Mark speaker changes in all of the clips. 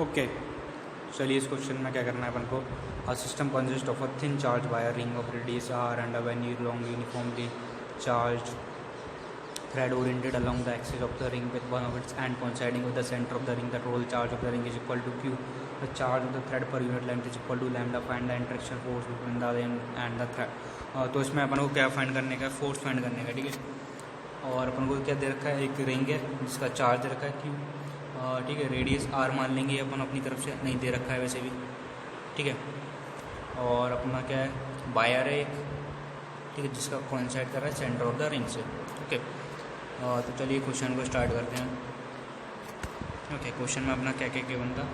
Speaker 1: Okay, चलिए इस question में क्या करना है अपन को। A system consist of a thin charge wire ring of radius r and a very long uniformly charged thread oriented along the axis of the ring with one of its end coinciding with the center of the ring. The total charge of the ring is equal to q. The charge of the thread per unit length is equal to lambda. Find the interaction force between the ring and the thread. तो इसमें अपन को क्या find करने का, force find करने का, ठीक है। और अपन को क्या दे रखा है, एक रिंग है जिसका चार्ज दे रखा है q, ठीक है। रेडियस r मान लेंगे अपन अपनी तरफ से, नहीं दे रखा है वैसे भी, ठीक है। और अपना क्या है, वायर है एक, ठीक है, जिसका कोइंसाइड कर रहा है सेंटर ऑफ द रिंग से, ओके। तो चलिए क्वेश्चन को स्टार्ट करते हैं। ओके, क्वेश्चन में अपना क्या क्या गिवन था।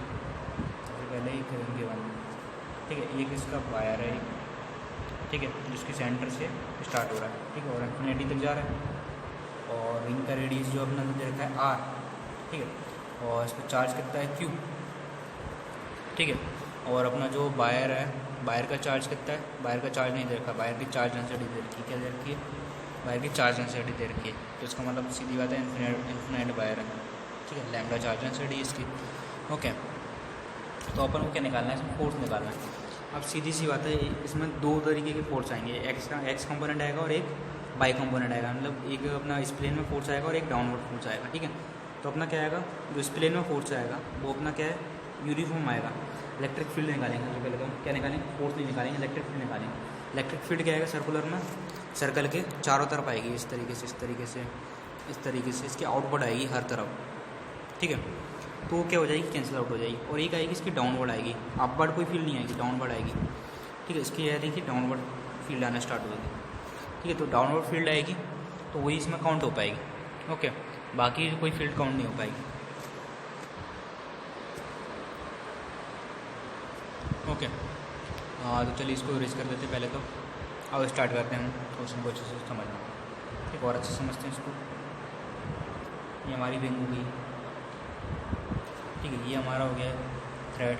Speaker 1: सबसे पहले एक रिंग गिवन, ठीक है, एक इसका वायर है, ठीक है, जिसके सेंटर से स्टार्ट हो रहा है, ठीक है, और इन्फिनिटी तक जा रहा है। और रिंग का रेडियस जो अपना दे रखा है r, ठीक है, और इस पर चार्ज कितना है q, ठीक है। और अपना जो वायर है, वायर का चार्ज कितना है, वायर का चार्ज नहीं दे रखा, वायर की चार्ज डेंसिटी दे रखी है, क्या दे रखी है, वायर की चार्ज डेंसिटी दे रखी है। तो इसका मतलब सीधी बात है इन्फिनिट वायर है, ठीक है, लैम्डा चार्ज डेंसिटी इसकी, ओके। तो अपन को क्या निकालना है, इसमें फोर्स निकालना है। अब सीधी सी बात है, इसमें दो तरीके के फोर्स आएंगे, एक्स कंपोनेंट आएगा और एक वाई कंपोनेंट आएगा। मतलब एक अपना इस प्लेन में फोर्स आएगा और एक डाउनवर्ड फोर्स आएगा, ठीक है। तो अपना क्या आएगा, जो इस प्लेन में फोर्स आएगा वो अपना क्या है, यूनिफॉर्म आएगा। इलेक्ट्रिक फील्ड निकालेंगे, जो पहले तो क्या निकालेंगे, फोर्स नहीं निकालेंगे, इलेक्ट्रिक फील्ड निकालेंगे। इलेक्ट्रिक फील्ड क्या आएगा, सर्कुलर में, सर्कल के चारों तरफ आएगी, इस तरीके से, इस तरीके से, इस तरीके से, इसकी आउटवर्ड आएगी हर तरफ, ठीक है। तो क्या हो जाएगी, कैंसिल आउट हो जाएगी। और एक आएगी इसकी डाउनवर्ड आएगी, अपवर्ड कोई फील्ड नहीं आएगी, डाउनवर्ड आएगी, ठीक है। इसकी यह देखिए डाउनवर्ड फील्ड आना स्टार्ट होगी, ठीक है। तो डाउनवर्ड फील्ड आएगी तो वही इसमें काउंट हो पाएगी, ओके। बाकी कोई फील्ड काउंट नहीं हो पाएगी, ओके। तो चलिए इसको इरेज कर देते पहले तो। अब स्टार्ट करते हैं हम क्वेश्चन को अच्छे से समझना, ठीक, और अच्छे से समझते हैं इसको। ये हमारी रिंग हो गई, ठीक है, ये हमारा हो गया थ्रेड,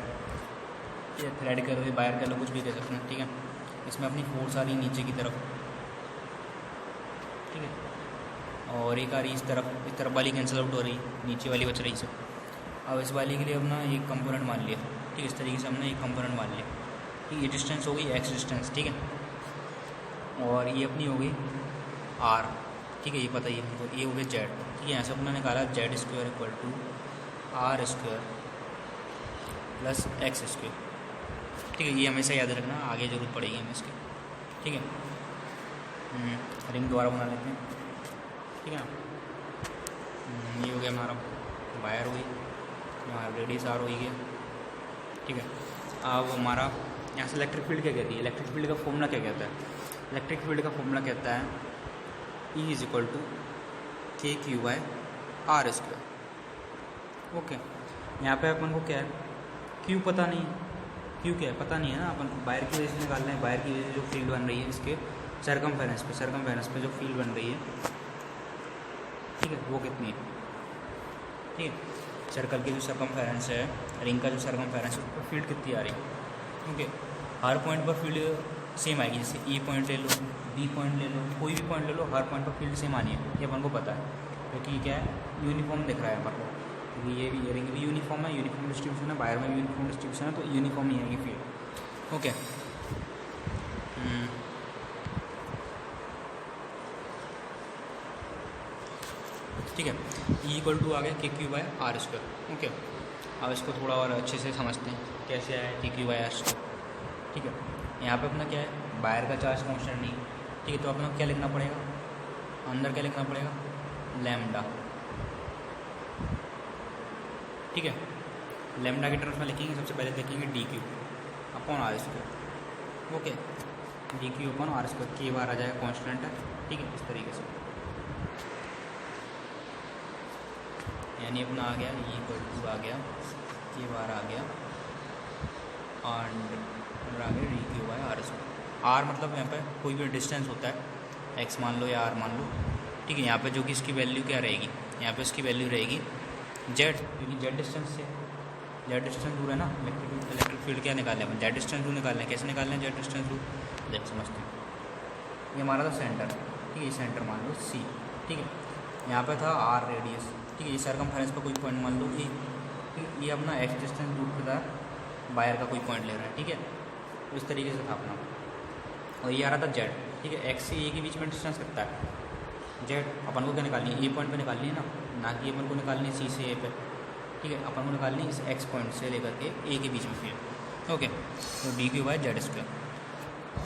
Speaker 1: ये थ्रेड कह लो, वायर कह लो, कुछ भी कह सकते हैं, ठीक है। इसमें अपनी फोर्स आ रही है नीचे की तरफ, ठीक है, और एक आ रही इस तरफ वाली कैंसिल आउट हो रही, नीचे वाली बच रही सब। अब इस वाली के लिए अपना एक कंपोनेंट मान लिया, ठीक है, इस तरीके से हमने एक कंपोनेंट मान लिया, ठीक है। ये डिस्टेंस हो गई एक्स डिस्टेंस, ठीक है, और ये अपनी हो गई r, ठीक है, ये पता ही हमको, ये हो गया z, ठीक है। यहाँ से अपना निकाला z square equal to r square plus x square, ठीक है। ये हमेशा याद रखना, आगे जरूरत पड़ेगी हमें इसकी, ठीक है। रिंग दोबारा बना लेते हैं, ठीक है ना। ये हो गया हमारा वायर हुई, यहाँ रेडियस r हो गया, ठीक है। अब हमारा यहाँ से इलेक्ट्रिक फील्ड क्या कहती है, इलेक्ट्रिक फील्ड का फॉर्मूला क्या कहता है, इलेक्ट्रिक फील्ड का फॉर्मूला कहता है E is equal to k q by r square, okay. यहाँ पे अपन को क्या है, क्यू पता नहीं, क्यू क्या है पता नहीं है ना, अपन को वायर की वजह से निकालना है। वायर की वजह से जो फील्ड बन रही है इसके सरकमफेरेंस पे जो फील्ड बन रही है, ठीक है, वो कितनी है, ठीक है। सर्कल की जो सरकमफेरेंस है, रिंग का जो सरकमफेरेंस है, उस पर फील्ड कितनी आ रही है, ओके। हर पॉइंट पर फील्ड सेम आएगी, जैसे ई पॉइंट ले लो, बी पॉइंट ले लो, कोई भी पॉइंट ले लो, हर पॉइंट पर फील्ड सेम आनी है, ये अपन को पता है, क्योंकि ये क्या है, यूनिफॉर्म दिख रहा है अपन को, क्योंकि ये भी रिंग भी यूनिफॉर्म है, यूनिफॉर्म डिस्ट्रीब्यूशन है, वायर में भी यूनिफॉर्म डिस्ट्रीब्यूशन है, तो यूनिफॉर्म ही आएगी फील्ड, ओके। ठीक है, ई इक्वल टू आ गया k q by r square, okay. अब इसको थोड़ा और अच्छे से समझते हैं, कैसे आया के क्यू बाय आर स्क्वायर, ठीक है। यहाँ पे अपना क्या है, वायर का चार्ज कांस्टेंट नहीं, ठीक है। तो अपना क्या लिखना पड़ेगा, अंदर क्या लिखना पड़ेगा, लैम्डा, ठीक है। लैम्डा के टर्म्स में लिखेंगे, सबसे पहले लिखेंगे d q upon r square, okay. D q upon r square, के बार आ जाएगा कांस्टेंट है, ठीक है, इस तरीके से, यानी अपना आ गया ई इक्वल टू आ गया, के बार आ गया, और आ गया d q by r square. R मतलब यहाँ पे कोई भी डिस्टेंस होता है, एक्स मान लो या आर मान लो, ठीक है। यहाँ पे जो कि इसकी वैल्यू क्या रहेगी, यहाँ पे इसकी वैल्यू रहेगी जेड, क्योंकि जेड डिस्टेंस से, जेड डिस्टेंस दूर है ना, इलेक्ट्रिक फील्ड क्या निकालना है, जेड डिस्टेंस दूर निकालना है। कैसे निकालना है जेड डिस्टेंस दूर, देख समझते हैं। ये हमारा था सेंटर, ठीक है, ये सेंटर मान लो सी, ठीक है। यहाँ पे था आर रेडियस, ठीक है। ये सरकमफेरेंस पर कोई पॉइंट मान लो ई, ठीक है, ये अपना एक्स डिस्टेंस रूट के साथ बाहर का कोई पॉइंट ले रहा है, ठीक है, तो इस तरीके से था अपना। और ये आ रहा था जेड, ठीक है, एक्स से ए के बीच में डिस्टेंस कितना है जेड, अपन को क्या निकालनी है, ए पॉइंट पे निकालनी है ना कि अपन को निकालनी है सी से ए पे, ठीक है, अपन को निकालनी है इस एक्स पॉइंट से लेकर के ए के बीच में फील्ड। ओके, तो d q by z square.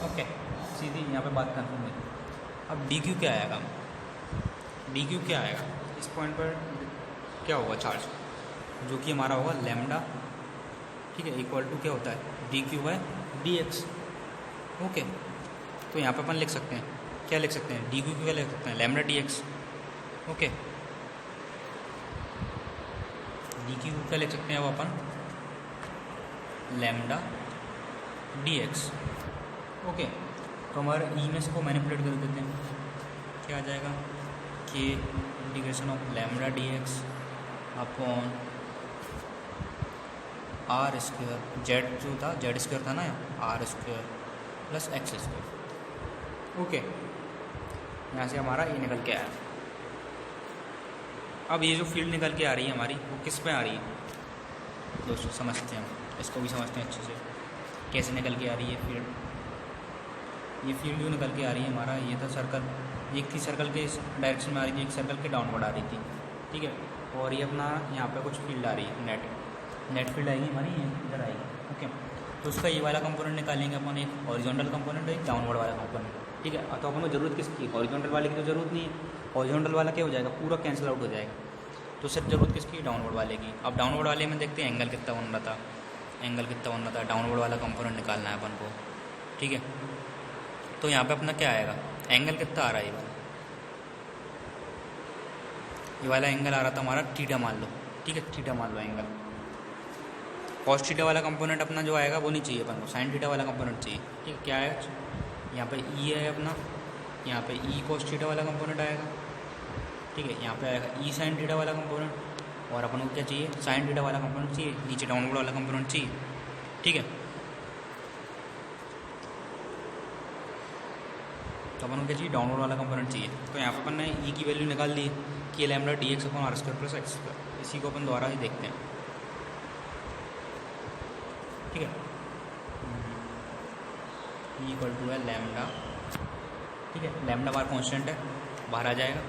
Speaker 1: Okay, सीधी यहाँ पे बात कन्फर्म हुई। अब डी क्यू क्या आएगा, डी क्यू क्या आएगा, इस पॉइंट पर क्या होगा चार्ज, जो कि हमारा होगा लैम्डा, ठीक है, इक्वल टू क्या होता है d q by d x. Okay, तो यहाँ पे अपन लिख सकते हैं, क्या लिख सकते हैं, डी क्यू क्या लिख सकते हैं, lambda d x. Okay, d q क्या लिख सकते हैं अब अपन, लैम्डा डी एक्स। ओके, तो हमारे ई में इसको मैनिपुलेट कर देते हैं, क्या आ जाएगा कि integration of lambda d x upon r square, Z जो था जेड स्क्वायर था ना, are square plus x square. Okay, यहाँ से हमारा ये निकल के आया। अब ये जो फील्ड निकल के आ रही है हमारी, वो किस पे आ रही है दोस्तों, समझते हैं, इसको भी समझते हैं अच्छे से, कैसे निकल के आ रही है फील्ड। ये फील्ड जो निकल के आ रही है हमारा, ये था सर्कल, एक थी सर्कल के इस डायरेक्शन में आ रही थी, एक सर्कल के डाउनवर्ड आ रही थी, ठीक है, और ये अपना यहाँ पे कुछ फील्ड आ रही है, नेट फील्ड आएगी हमारी, ये इधर आएगी। ओके, तो उसका ये वाला कंपोनेंट निकालेंगे अपन, एक हॉरिजॉन्टल कंपोनेंट है, एक डाउनवर्ड वाला कंपोनेंट, ठीक है। तो अपन को ज़रूरत किसकी, हॉरिजॉन्टल वाले की तो ज़रूरत नहीं है, हॉरिजॉन्टल वाला क्या हो जाएगा, पूरा कैंसिल आउट हो जाएगा, तो सिर्फ ज़रूरत किसकी, डाउनवर्ड वाले की। अब डाउनवर्ड वाले में देखते हैं एंगल कितना बन रहा था, एंगल कितना बन रहा था, डाउनवर्ड वाला कंपोनेंट निकालना है अपन को, ठीक है। तो यहाँ पे अपना क्या आएगा, एंगल कितना आ रहा है, ये वाला एंगल आ रहा था हमारा थीटा मान लो, ठीक है, थीटा मान लो एंगल। कॉस थीटा वाला कंपोनेंट अपना जो आएगा वो नहीं चाहिए अपन को, साइन थीटा वाला कंपोनेंट चाहिए, ठीक है। क्या है, यहाँ पे ई है अपना, यहाँ पे ई कॉस थीटा वाला कंपोनेंट आएगा, ठीक है, यहाँ पे आएगा ई साइन थीटा वाला कंपोनेंट, और अपन को क्या चाहिए, साइन थीटा वाला कंपोनेंट चाहिए, नीचे डाउनवर्ड वाला कंपोनेंट चाहिए, ठीक है। तो अपन को क्या चाहिए, डाउनवर्ड वाला कंपोनेंट चाहिए। तो यहाँ पर अपन ने ई की वैल्यू निकाल दी कि lambda d x upon r square plus x square, इसी को अपन दोबारा ही देखते हैं, ठीक है। ई इक्वल टू है लैम्डा, ठीक है, लैम्डा बार कॉन्स्टेंट है, बाहर आ जाएगा,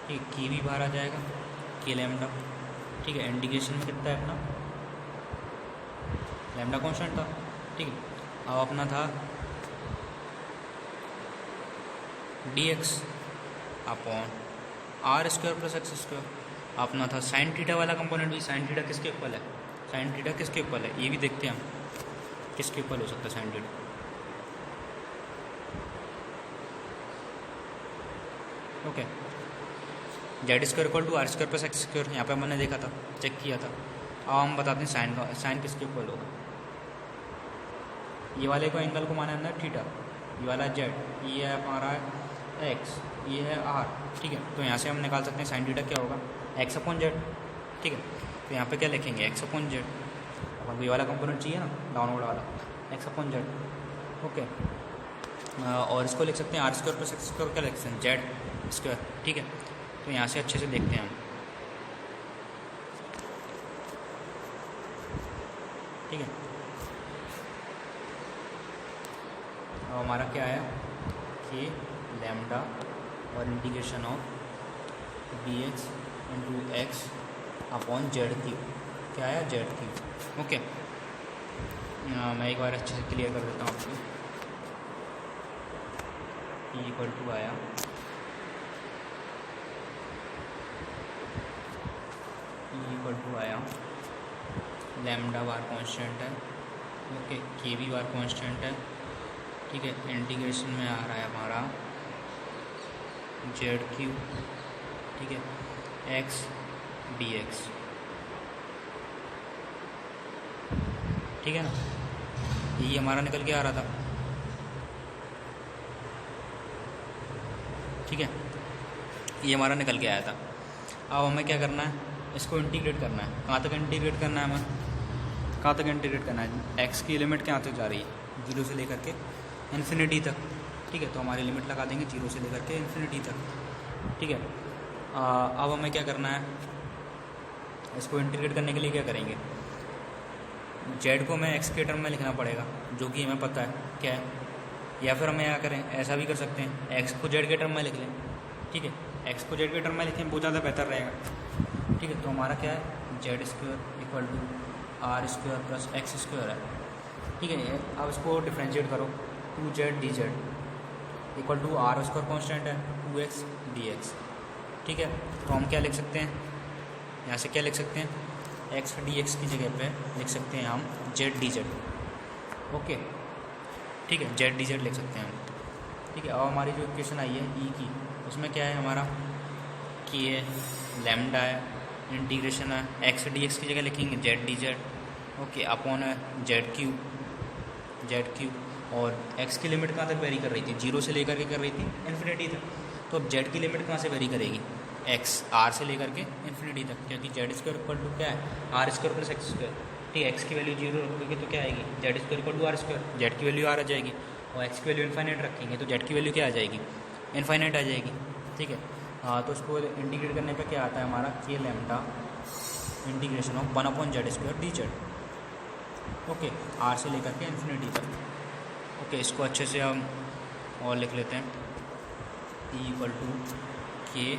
Speaker 1: ठीक है, के भी बाहर आ जाएगा, के लैम्डा, ठीक है। इंटीग्रेशन में कितना है अपना, लैम्डा कॉन्स्टेंट था, ठीक है। अब अपना था d x upon r square plus x square, अपना था साइन थीटा वाला कंपोनेंट भी, साइन थीटा किसके इक्वल है, साइन थीटा किसके इक्वल है, ये भी देखते हैं हम किसके इक्वल हो सकता है sine theta. Okay, z square equal to r square plus x square, यहाँ पे हमने देखा था, चेक किया था। अब हम बताते हैं साइन का, साइन किसके इक्वल होगा, ये वाले को एंगल को माना है थीटा, ये वाला जेड, ये है हमारा एक्स, ये है आर, ठीक है। तो यहाँ से हम निकाल सकते हैं साइन थीटा क्या होगा, एक्स अपॉन जेड, ठीक है। तो यहाँ पे क्या लिखेंगे, एक्स अपॉन जेड, अपन को ये वाला कंपोनेंट चाहिए ना, डाउनवर्ड वाला, एक्स अपॉन जेड। ओके, और इसको लिख सकते हैं r square plus x square, क्या लिख सकते हैं, जेड स्क्वायर, ठीक है। तो यहाँ से अच्छे से देखते हैं हम, ठीक है। अब हमारा क्या है कि लैम्डा और integration of d x into x upon z Q, क्या आया, जेड क्यू। ओके, मैं एक बार अच्छे से क्लियर कर देता हूँ आपको। ई इक्वल टू आया लैम्डा बार कांस्टेंट है, ओके, के भी बार कांस्टेंट है, ठीक है। इंटीग्रेशन में आ रहा है हमारा जेड क्यू, ठीक है, एक्स डी एक्स, ठीक है ना, ये हमारा निकल के आ रहा था, ठीक है, ये हमारा निकल के आया था। अब हमें क्या करना है, इसको इंटीग्रेट करना है। कहाँ तक इंटीग्रेट करना है हमें, कहाँ तक इंटीग्रेट करना है, एक्स की लिमिट कहाँ तक जा रही है, 0 से लेकर के इन्फिनिटी तक, ठीक है। तो हमारी लिमिट लगा देंगे 0 से लेकर के इन्फिनिटी तक, ठीक है। अब हमें क्या करना है, इसको इंटीग्रेट करने के लिए क्या करेंगे, जेड को हमें एक्स के टर्म में लिखना पड़ेगा, जो कि हमें पता है क्या है, या फिर हमें क्या करें, ऐसा भी कर सकते हैं, एक्स को जेड के टर्म में लिख लें, ठीक है, एक्स को जेड के टर्म में लिखें, बहुत ज़्यादा बेहतर रहेगा, ठीक है। तो हमारा क्या है, z square equal to r square plus x square है, ठीक है। अब इसको डिफ्रेंशिएट करो, 2z dz equal to r square constant है 2x dx, ठीक है। तो हम क्या लिख सकते हैं, यहाँ से क्या लिख सकते हैं, x dx की जगह पे लिख सकते हैं हम z dz, ओके, ठीक है, z dz लिख सकते हैं हम, ठीक है। और हमारी जो इक्वेशन आई है ई की, उसमें क्या है हमारा, कि ये लैम्डा है, इंटीग्रेशन है, x dx की जगह लिखेंगे z dz, ओके, अपॉन है z क्यूब, और x की लिमिट कहाँ तक वेरी कर रही थी, 0 से लेकर के कर रही थी इन्फिनिटी तक, तो अब z की लिमिट कहाँ से वेरी करेगी, x r से लेकर के इन्फिनिटी तक, क्योंकि जेड स्क्वायर इक्वल टू क्या है, r square plus x square, ठीक है। एक्स की वैल्यू 0 रखोगे तो क्या आएगी, z square equal to r square, z की वैल्यू आर आ जाएगी, और एक्स की वैल्यू इन्फाइनाइट रखेंगे तो जेड की वैल्यू क्या आ जाएगी, इन्फाइनाइट आ जाएगी, ठीक है। हाँ, तो उसको इंटीग्रेट करने पे क्या आता है हमारा, k lambda integration of 1/z square dz, okay, r से लेकर के इन्फिनिटी तक, ओके। इसको अच्छे से हम और लिख लेते हैं, E equal to k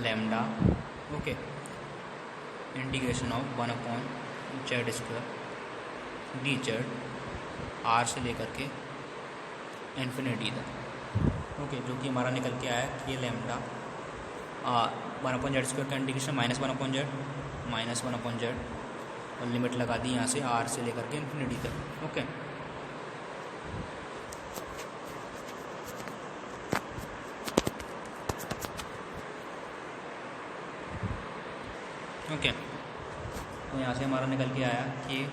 Speaker 1: lambda, okay, integration of 1/z square dz, r से लेकर के इन्फिनिटी तक, ओके, जो कि हमारा निकल के आया के लैम्डा 1/z स्क्वायर का इंटीग्रेशन -1/z और लिमिट लगा दी यहाँ से आर से लेकर के इन्फिनिटी तक, ओके। ओके, तो यहाँ से हमारा निकल के आया कि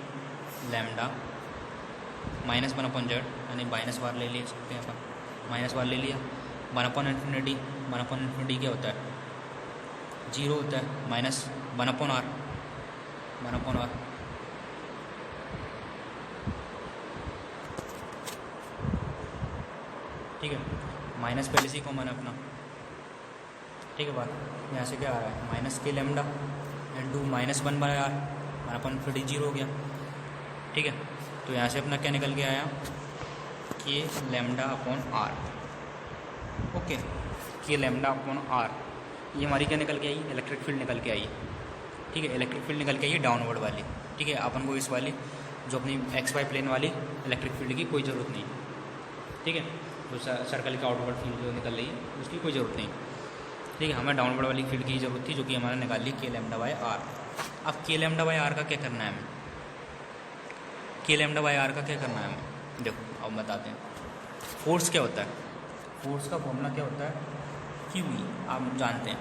Speaker 1: लैम्डा -1/z, यानी माइनस वार ले सकते हैं अपन, माइनस वार ले लिया, 1/इन्फिनिटी क्या होता है, 0 होता है, माइनस 1/r, ठीक है, माइनस पहले से ही कॉमन है अपना, ठीक है। बात यहाँ से क्या आ रहा है, माइनस के लैम्डा इंटू -1/r, 1/इन्फिनिटी 0 हो गया, ठीक है। तो यहाँ से अपना क्या निकल के आया, के lambda upon r, okay, k lambda upon are, ये हमारी क्या निकल के आई, इलेक्ट्रिक फील्ड निकल के आई, ठीक है, इलेक्ट्रिक फील्ड निकल के आई डाउनवर्ड वाली, ठीक है। अपन को इस वाली जो अपनी XY प्लेन वाली इलेक्ट्रिक फील्ड की कोई ज़रूरत नहीं, ठीक है, जो सर्कल की आउटवर्ड फील्ड जो निकल रही है उसकी कोई ज़रूरत नहीं, ठीक है। हमें डाउनवर्ड वाली फील्ड की ज़रूरत थी, जो कि हमारा निकाल ली के लैम्डा बाय आर। अब के लैम्डा बाय आर का क्या करना है हमें, के लैम्डा बाय आर का क्या करना है हमें, देखो अब बताते हैं। फोर्स क्या होता है, फोर्स का फॉर्मूला क्या होता है, क्यू ई, आप जानते हैं,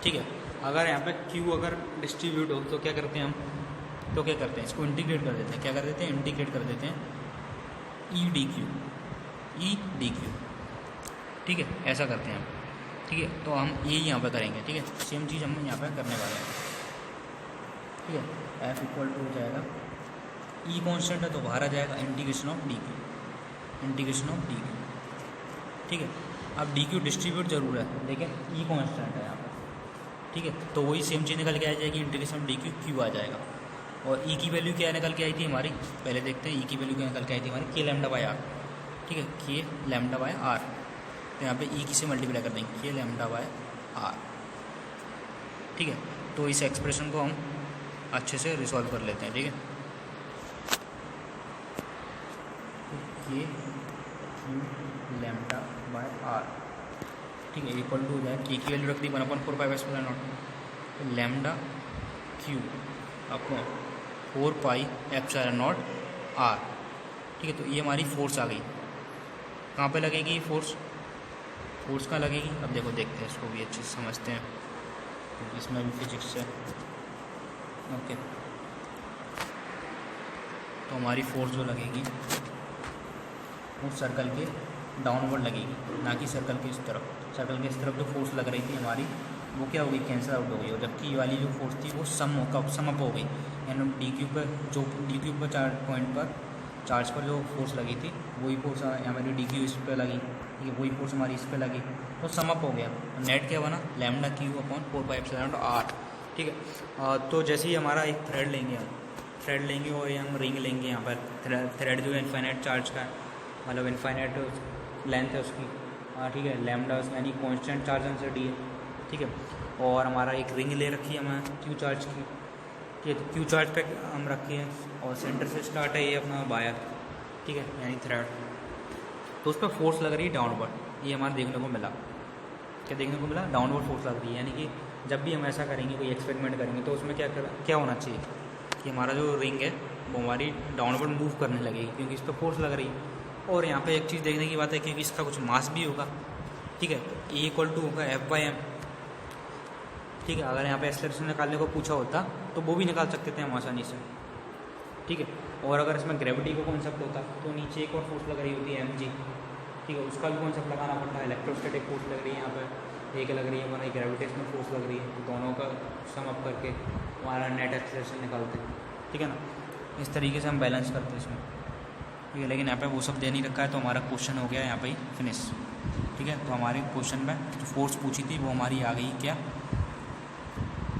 Speaker 1: ठीक है। अगर यहाँ पे क्यू अगर डिस्ट्रीब्यूट हो तो क्या करते हैं हम, तो क्या करते हैं, इसको इंटीग्रेट कर देते हैं, क्या कर देते हैं, इंटीग्रेट कर देते हैं ई डी क्यू, ठीक है, ऐसा करते हैं हम, ठीक है। तो हम ये यहाँ पे करेंगे, ठीक है, सेम चीज़ हम यहाँ पे करने वाले हैं, ठीक है। एफ इक्वल टू हो जाएगा, ई कॉन्स्टेंट है तो बाहर आ जाएगा, इंटीग्रेशन ऑफ डी क्यू, ठीक है। अब डी क्यू डिस्ट्रीब्यूट जरूर है, लेकिन ई कॉन्स्टेंट है यहाँ पर, ठीक है। तो वही सेम चीज़ निकल के आ जाएगी, integration of d q q आ जाएगा। और ई की वैल्यू क्या निकल के आई थी हमारी, पहले देखते हैं ई की वैल्यू क्या निकल के आई थी हमारी, के लैम्डा बाय आर, ठीक है, के लैम्डा बाय आर, तो यहाँ पे ई की से मल्टीप्लाई कर देंगे, के लैम्डा बाय आर, ठीक है। तो इस एक्सप्रेशन को हम अच्छे से रिसॉल्व कर लेते हैं, ठीक है। के लैम्डा बाय आर, ठीक है, इक्वल टू हो जाए, के की वैल्यू रख दी 1/4πε0, तो लैम्डा क्यू अपॉन 4πε0 आर, ठीक है। तो ये हमारी फोर्स आ गई, कहाँ पे लगेगी ये फोर्स कहाँ लगेगी, अब देखते हैं, इसको भी अच्छे से समझते हैं, इसमें भी फिजिक्स है, ओके। तो हमारी फोर्स जो लगेगी वो सर्कल के डाउनवर्ड लगेगी, ना कि सर्कल के इस तरफ जो फोर्स लग रही थी हमारी वो क्या हो गई, कैंसिल आउट हो गई, और जबकि ये वाली जो फोर्स थी वो सम अप हो गई, यानी डी क्यूब पर चार्ज पर जो फोर्स लगी थी वही फोर्स हमारी डी क्यू इस पर लगी, ठीक है, वही फोर्स हमारी इस पर लगी, तो सम अप हो गया। नेट क्या बना, लैम्डा क्यू अपॉन 4πε0 आर, ठीक ठीक है। तो जैसे ही हमारा एक थ्रेड लेंगे और ये हम रिंग लेंगे। यहाँ पर थ्रेड जो है इनफाइनाइट चार्ज का है, मतलब इनफाइनाइट लेंथ है उसकी, ठीक है, लैम्डा यानी कांस्टेंट चार्ज डेंसिटी है, ठीक है। और हमारा एक रिंग ले रखी है हमें क्यू चार्ज की, ठीक है। तो क्यू चार्ज पे हम रखे हैं और सेंटर से स्टार्ट है ये अपना वायर, ठीक है, यानी थ्रेड। तो उस पर फोर्स लग रही है डाउनवर्ड, ये हमारा देखने को मिला। क्या देखने को मिला? डाउनवर्ड फोर्स लग रही है। यानी कि जब भी हम ऐसा करेंगे, कोई एक्सपेरिमेंट करेंगे, तो उसमें क्या होना चाहिए कि हमारा जो रिंग है वो हमारी डाउनवर्ड मूव करने लगेगी, क्योंकि इस पर फोर्स लग रही है। और यहाँ पे एक चीज़ देखने की बात है, क्योंकि इसका कुछ मास भी होगा, ठीक है। E = होगा F/m, ठीक है। अगर यहाँ पे एक्सेलरेशन निकालने को पूछा होता तो वो भी निकाल सकते थे हम आसानी से, ठीक है। और अगर इसमें ग्रेविटी का कॉन्सेप्ट होता तो नीचे एक और फोर्स लग रही होती है mg, ठीक है, उसका भी कॉन्सेप्ट लगाना पड़ता है। इलेक्ट्रोस्टैटिक फोर्स लग रही है यहाँ पर, एक लग रही है हमारी ग्रेविटेशनल फोर्स लग रही है, तो दोनों का सम अप करके हमारा नेट एक्सेलरेशन निकालते हैं, ठीक है ना। इस तरीके से हम बैलेंस करते हैं इसमें, ठीक है। लेकिन यहाँ पे वो सब दे नहीं रखा है, तो हमारा क्वेश्चन हो गया यहाँ पे फिनिश, ठीक है। तो हमारे क्वेश्चन में जो फोर्स पूछी थी वो हमारी आ गई क्या,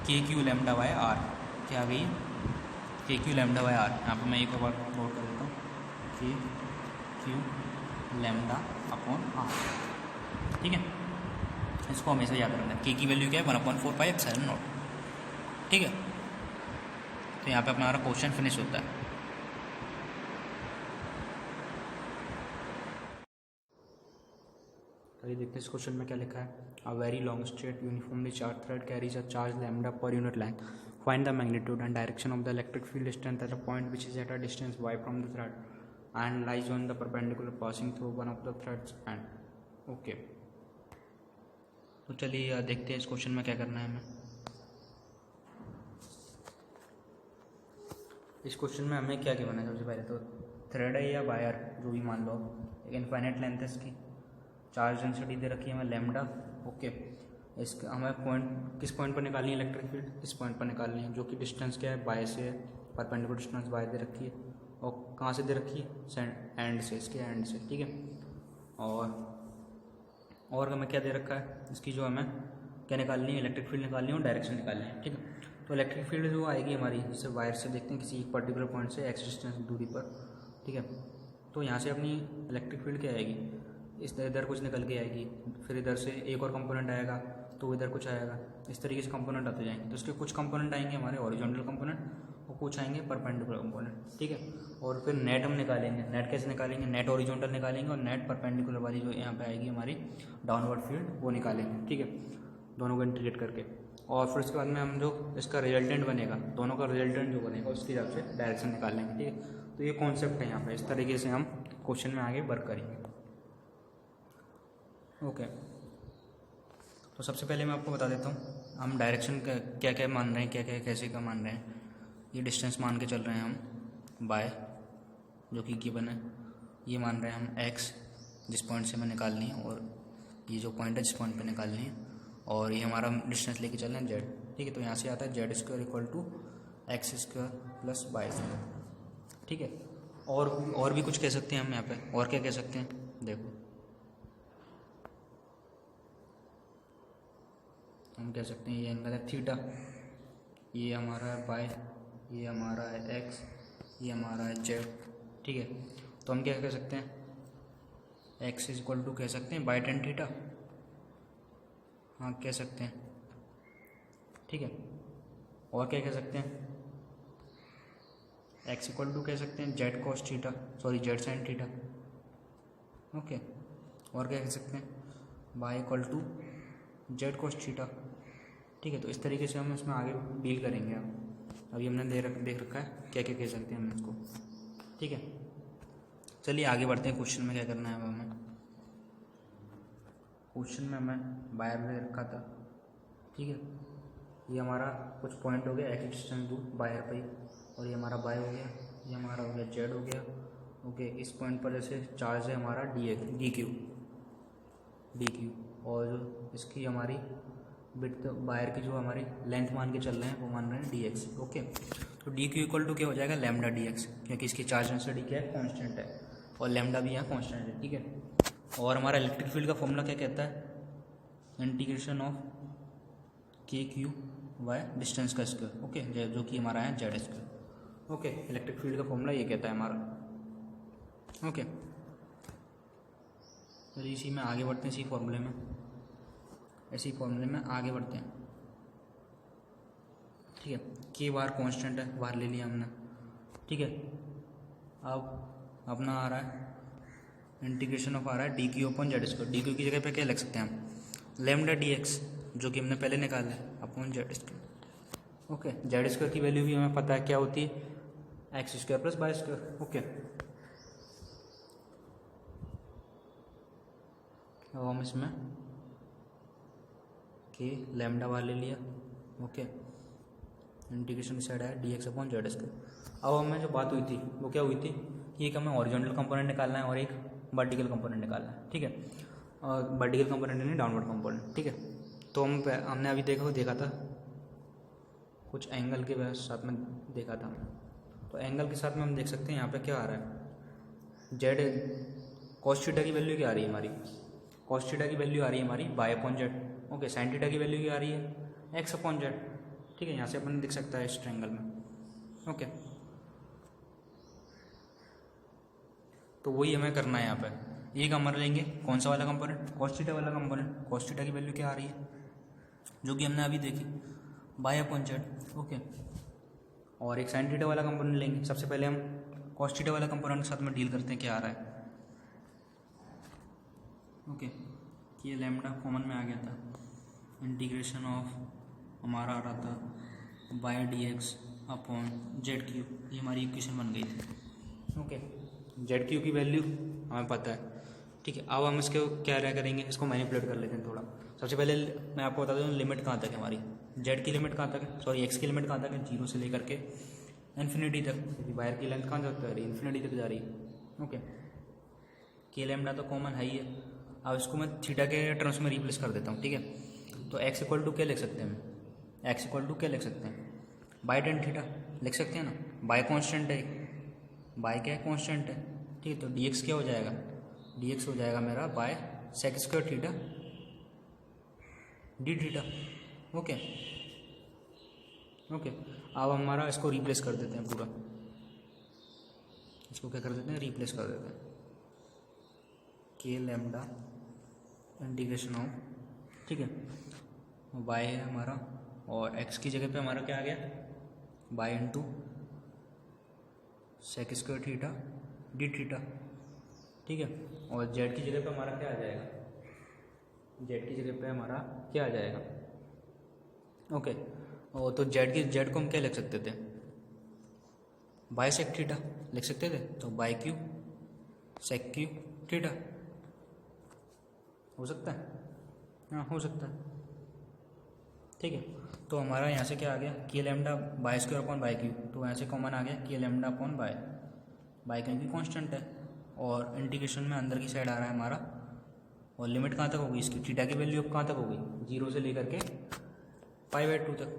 Speaker 1: KQ λ/r, क्या आ गई KQ λ/r। यहाँ पे मैं एक बार नोट कर देता हूँ, KQ λ/r, ठीक है। इसको हमेशा याद रखना है। K की वैल्यू क्या है 1/4πε0, ठीक है। तो यहाँ पे अपना हमारा क्वेश्चन फिनिश होता है। तो ये देखते हैं इस क्वेश्चन में क्या लिखा है। A very long straight uniformly charge thread carries a charge lambda per unit length, find the magnitude and direction of the electric field strength at a point which is at a distance y from the thread and lies on the perpendicular passing through one of the threads and. Okay, तो चलिए देखते हैं इस question में क्या करना है हमें। इस क्वेश्चन में हमें क्या करना है, सबसे पहले तो थ्रेड है या वायर जो भी मान लो, एक इनफाइनाइट लेंथ है इसकी, चार्ज डेंसिटी दे रखी है हमें लैम्डा, ओके। इसका हमें पॉइंट किस पॉइंट पर निकालनी है इलेक्ट्रिक फील्ड, इस पॉइंट पर निकालनी है, जो कि डिस्टेंस क्या है बाय से है, परपेंडिकुलर डिस्टेंस बाय दे रखी है, और कहाँ से दे रखी है एंड से, इसके एंड से, ठीक है। और हमें क्या दे रखा है, इसकी जो हमें क्या निकालनी है, इलेक्ट्रिक फील्ड निकालनी है और डायरेक्शन निकालनी है, ठीक है। तो इलेक्ट्रिक फील्ड जो आएगी हमारी, जैसे वायर से देखते हैं किसी एक पर्टिकुलर पॉइंट से एक्स डिस्टेंस दूरी पर, ठीक है। तो यहाँ से अपनी इलेक्ट्रिक फील्ड क्या आएगी, इस इधर कुछ निकल के आएगी, फिर इधर से एक और कंपोनेंट आएगा, तो इधर कुछ आएगा, इस तरीके से कंपोनेंट आते जाएंगे। तो उसके कुछ कंपोनेंट आएंगे हमारे हॉरिजॉन्टल कंपोनेंट और कुछ आएंगे परपेंडिकुलर कंपोनेंट, ठीक है। और फिर नेट हम निकालेंगे। नेट कैसे निकालेंगे, नेट हॉरिजॉन्टल निकालेंगे और नेट परपेंडिकुलर वाली जो यहाँ पे आएगी हमारी डाउनवर्ड फील्ड वो निकालेंगे, ठीक है, दोनों को इंटीग्रेट करके। और फिर उसके बाद में हम जो इसका रिजल्टेंट बनेगा, दोनों का रिजल्टेंट जो बनेगा उसके हिसाब से डायरेक्शन निकाल लेंगे, ठीक है। तो ये कॉन्सेप्ट है यहाँ पे, इस तरीके से हम क्वेश्चन में आगे वर्क करेंगे, ओके। तो सबसे पहले मैं आपको बता देता हूँ हम डायरेक्शन क्या क्या मान रहे हैं, क्या क्या कैसे का मान रहे हैं। ये डिस्टेंस मान के चल रहे हैं हम बाय, जो कि गिवन है, ये मान रहे हैं हम एक्स जिस पॉइंट से हमें निकालनी है, और ये जो पॉइंट है जिस पॉइंट पे निकालनी है, और ये हमारा डिस्टेंस लेके चल रहे हैं जेड, ठीक है। तो यहाँ से आता है Z² = x² + y², ठीक है। और भी कुछ कह सकते हैं हम यहाँ पे, और क्या कह सकते हैं, देखो हम कह सकते हैं ये एंगल है थीटा, ये हमारा है बाय, ये हमारा है एक्स, ये हमारा है जेड, ठीक है। तो हम क्या कह सकते हैं, x = कह सकते हैं बाय tan थीटा, हाँ कह सकते हैं, ठीक है। और क्या कह सकते हैं, x = कह सकते हैं z cos theta, z sin theta, okay. और क्या कह सकते हैं, y = z cos थीटा, ठीक है। तो इस तरीके से हम इसमें आगे डील करेंगे। अभी हमने देख रखा है क्या क्या कह सकते हैं हम इसको, ठीक है। चलिए आगे बढ़ते हैं। क्वेश्चन में क्या करना है हमें, क्वेश्चन में हमें वायर दे रखा था, ठीक है। ये हमारा कुछ पॉइंट हो गया एक्स डिस्टेंस दूर वायर पे, और ये हमारा वाई हो गया, ये हमारा हो गया जेड हो गया, ओके। इस पॉइंट पर जैसे चार्ज है हमारा डी क्यू, और जो इसकी हमारी विड्थ वायर की जो हमारी लेंथ मान के चल रहे हैं वो मान रहे हैं डी एक्स, ओके। तो डी क्यू = क्या हो जाएगा, लैम्डा डी एक्स, क्योंकि इसकी चार्ज डेंसिटी क्या है, कांस्टेंट है, और लैम्डा भी यहाँ कांस्टेंट है, ठीक है। और हमारा इलेक्ट्रिक फील्ड का फॉर्मूला क्या कहता है, integration of KQ y distance का स्क्वायर, ओके, जो कि हमारा है z square. Okay, electric field का फॉर्मूला ये कहता है हमारा। ओके, चलिए इसी में आगे बढ़ते हैं, इसी फॉर्मूले में, इसी फॉर्मूले में आगे बढ़ते हैं। ठीक है, के बार कांस्टेंट है, बार ले लिया हमने। ठीक है, अब अपना आ रहा है इंटीग्रेशन ऑफ आ रहा है d q upon z square. D Q की जगह पे क्या लिख सकते हैं हम, लेमडा डी एक्स, जो कि हमने पहले निकाला है, upon z square. Okay, z square की वैल्यू भी हमें पता है क्या होती है, x square plus y square. Okay, अब हम इसमें के लेमडा बार ले लिया। ओके, इंटीग्रेशन की साइड है d x upon z square. अब हमें जो बात हुई थी वो क्या हुई थी कि एक हमें हॉरिजॉन्टल कंपोनेंट निकालना है और एक वर्टिकल कंपोनेंट निकालना है। ठीक है, और वर्टिकल कंपोनेंट नहीं, डाउनवर्ड कंपोनेंट। ठीक है, तो हमने अभी देखा था कुछ एंगल के साथ में देखा था हमने, तो एंगल के साथ में हम देख सकते हैं यहाँ पे क्या आ रहा है, जेड कॉस थीटा की वैल्यू क्या आ रही है हमारी, कॉस थीटा की वैल्यू आ रही है हमारी y upon z. Okay, sine theta की वैल्यू क्या आ रही है, एक्स अपॉन जेड। ठीक है, यहाँ से अपन दिख सकता है इस ट्रायंगल में। ओके, तो वही हमें करना है यहाँ पे। एक हमारे लेंगे कौन सा वाला कंपोनेंट, कॉस थीटा वाला कंपोनेंट। कॉस थीटा की वैल्यू क्या आ रही है, जो कि हमने अभी देखी, बाय अपॉन जेड। ओके, और एक साइन थीटा वाला कंपोनेंट लेंगे। सबसे पहले हम कॉस थीटा वाला कंपोनेंट के साथ में डील करते हैं, क्या आ रहा है। ओके, ये लैम्डा कॉमन में आ गया था, इंटीग्रेशन ऑफ हमारा आ रहा था y d x upon z cube, ये हमारी इक्वेशन बन गई थी। ओके, जेड क्यू की वैल्यू हमें पता है। ठीक है, अब हम इसके क्या करेंगे, इसको मैनिपुलेट कर लेते हैं थोड़ा। सबसे पहले मैं आपको बता दूँ लिमिट कहाँ तक है हमारी, जेड की लिमिट कहाँ तक है, सॉरी एक्स की लिमिट कहाँ तक है, 0 से लेकर के इन्फिनिटी तक, क्योंकि वायर की लेंथ कहाँ तक जा रही है, इन्फिनिटी तक जा रही है। ओके, के लैम्डा तो कॉमन है ही है। अब इसको मैं थीटा के टर्म्स में रिप्लेस कर देता हूँ। ठीक है, तो एक्स इक्वल टू क्या लिख सकते हैं हम, एक्स इक्वल टू क्या लिख सकते हैं, बाय टेन थीटा लिख सकते हैं ना, बाय कॉन्स्टेंट है, बाय क्या है, कॉन्स्टेंट है। ठीक है, तो डी एक्स क्या हो जाएगा, डी एक्स हो जाएगा मेरा y sec square theta d theta. Okay okay, अब हमारा इसको रिप्लेस कर देते हैं पूरा, इसको क्या कर देते हैं, रिप्लेस कर देते हैं, के लैम्डा इंटीग्रेशन ऑफ, ठीक है, बाय है हमारा, और एक्स की जगह पे हमारा क्या आ गया, y into sec square theta d theta. ठीक है, और जेड की जगह पे हमारा क्या आ जाएगा, जेड की जगह पे हमारा क्या आ जाएगा। ओके, और तो जेड को हम क्या लिख सकते थे, बाय सेक थीटा लिख सकते थे, तो bye cube sec cube theta हो सकता है, हाँ हो सकता है। ठीक है, तो हमारा यहाँ से क्या आ गया, k lambda bye square upon bye Q, तो यहाँ से कॉमन आ गया k lambda upon bye Q की कॉन्स्टेंट है, और इंटीग्रेशन में अंदर की साइड आ रहा है हमारा, और लिमिट कहाँ तक होगी इसकी, थीटा की वैल्यू अब कहाँ तक होगी, 0 से लेकर के π/2 तक,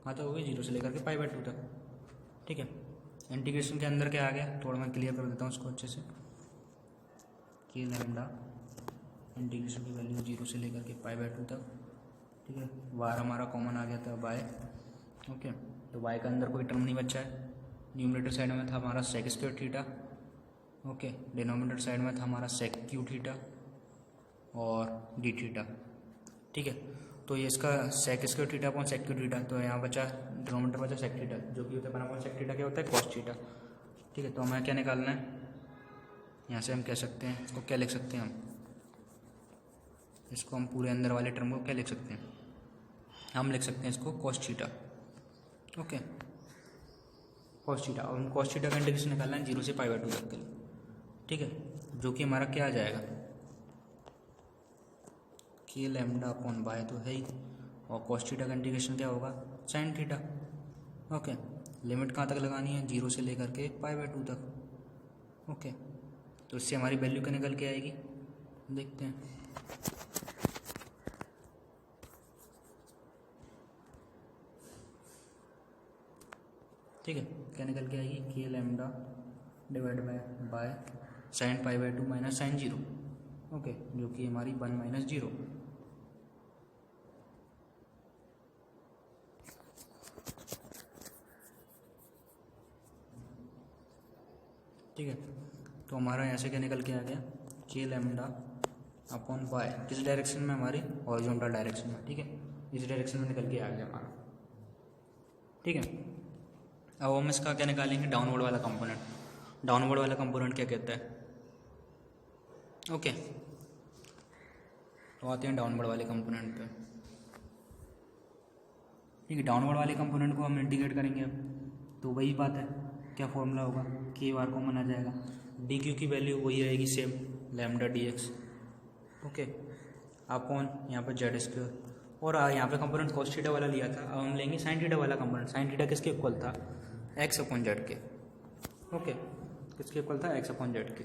Speaker 1: कहाँ तक होगी, 0 से लेकर के π/2 तक। ठीक है, इंटीग्रेशन के अंदर क्या आ गया, थोड़ा मैं क्लियर कर देता हूँ इसको अच्छे से, के लैम्डा इंटीग्रेशन की वैल्यू 0 से लेकर के π/2 तक। ठीक है, बार हमारा कॉमन आ गया था बाय। ओके, तो बाय का अंदर कोई टर्म नहीं बचा है, न्यूमरेटर साइड में था हमारा sec square theta, okay, denominator side में था हमारा सेक क्यू थीटा और डी थीटा। ठीक है, तो ये इसका sec square theta upon sec cube theta, तो यहाँ बचा डिनोमिनेटर बचा सेक थीटा, जो कि होता है 1 अपॉन सेक थीटा क्या होता है, कॉस थीटा। ठीक है, तो हमें क्या निकालना है, यहाँ से हम कह सकते हैं इसको क्या लिख सकते हैं, इसको हम पूरे अंदर वाले टर्म को क्या लिख सकते हैं, हम लिख सकते हैं इसको cos theta. Okay, cos theta, और हम कॉस थीटा का इंटीग्रेशन निकालना है 0 से π/2 तक के लिए। ठीक है, जो कि हमारा क्या आ जाएगा, के लैम्डा अपॉन बाय तो है ही, और कॉस थीटा का इंटीग्रेशन क्या होगा, साइन थीटा। ओके, लिमिट कहाँ तक लगानी है, 0 से लेकर के π/2 तक। ओके, तो इससे हमारी वैल्यू क्या निकल के आएगी, देखते हैं। ठीक है, क्या निकल के आएगी, k lambda divide by sine π/2 minus sine 0। Okay, जो कि हमारी 1 - 0। ठीक है। तो हमारा यहाँ से क्या निकल के आ गया, के लैम्डा अपॉन बाय, किस डायरेक्शन में, हमारी हॉरिजॉन्टल डायरेक्शन में, ठीक है, इस डायरेक्शन में निकल के आ गया हमारा, ठीक है। अब हम इसका क्या निकालेंगे, डाउनवर्ड वाला कंपोनेंट। डाउनवर्ड वाला कंपोनेंट क्या कहता है, ओके। तो आते हैं डाउनवर्ड वाले कंपोनेंट पे, ठीक है। डाउनवर्ड वाले कंपोनेंट को हम इंटीग्रेट करेंगे अब, तो वही बात है, क्या फॉर्मूला होगा, के बार कॉमन आ जाएगा, डी क्यू की वैल्यू वही रहेगी same, lambda d x, okay, upon यहाँ पर जेड स्क्वायर, और यहाँ पे कंपोनेंट कॉस थीटा वाला लिया था, अब हम लेंगे साइन थीटा वाला कंपोनेंट। साइन थीटा किसके इक्वल था, एक्स अपॉन जेड के, ओके, किसके इक्वल था, एक्स अपॉन जेड के,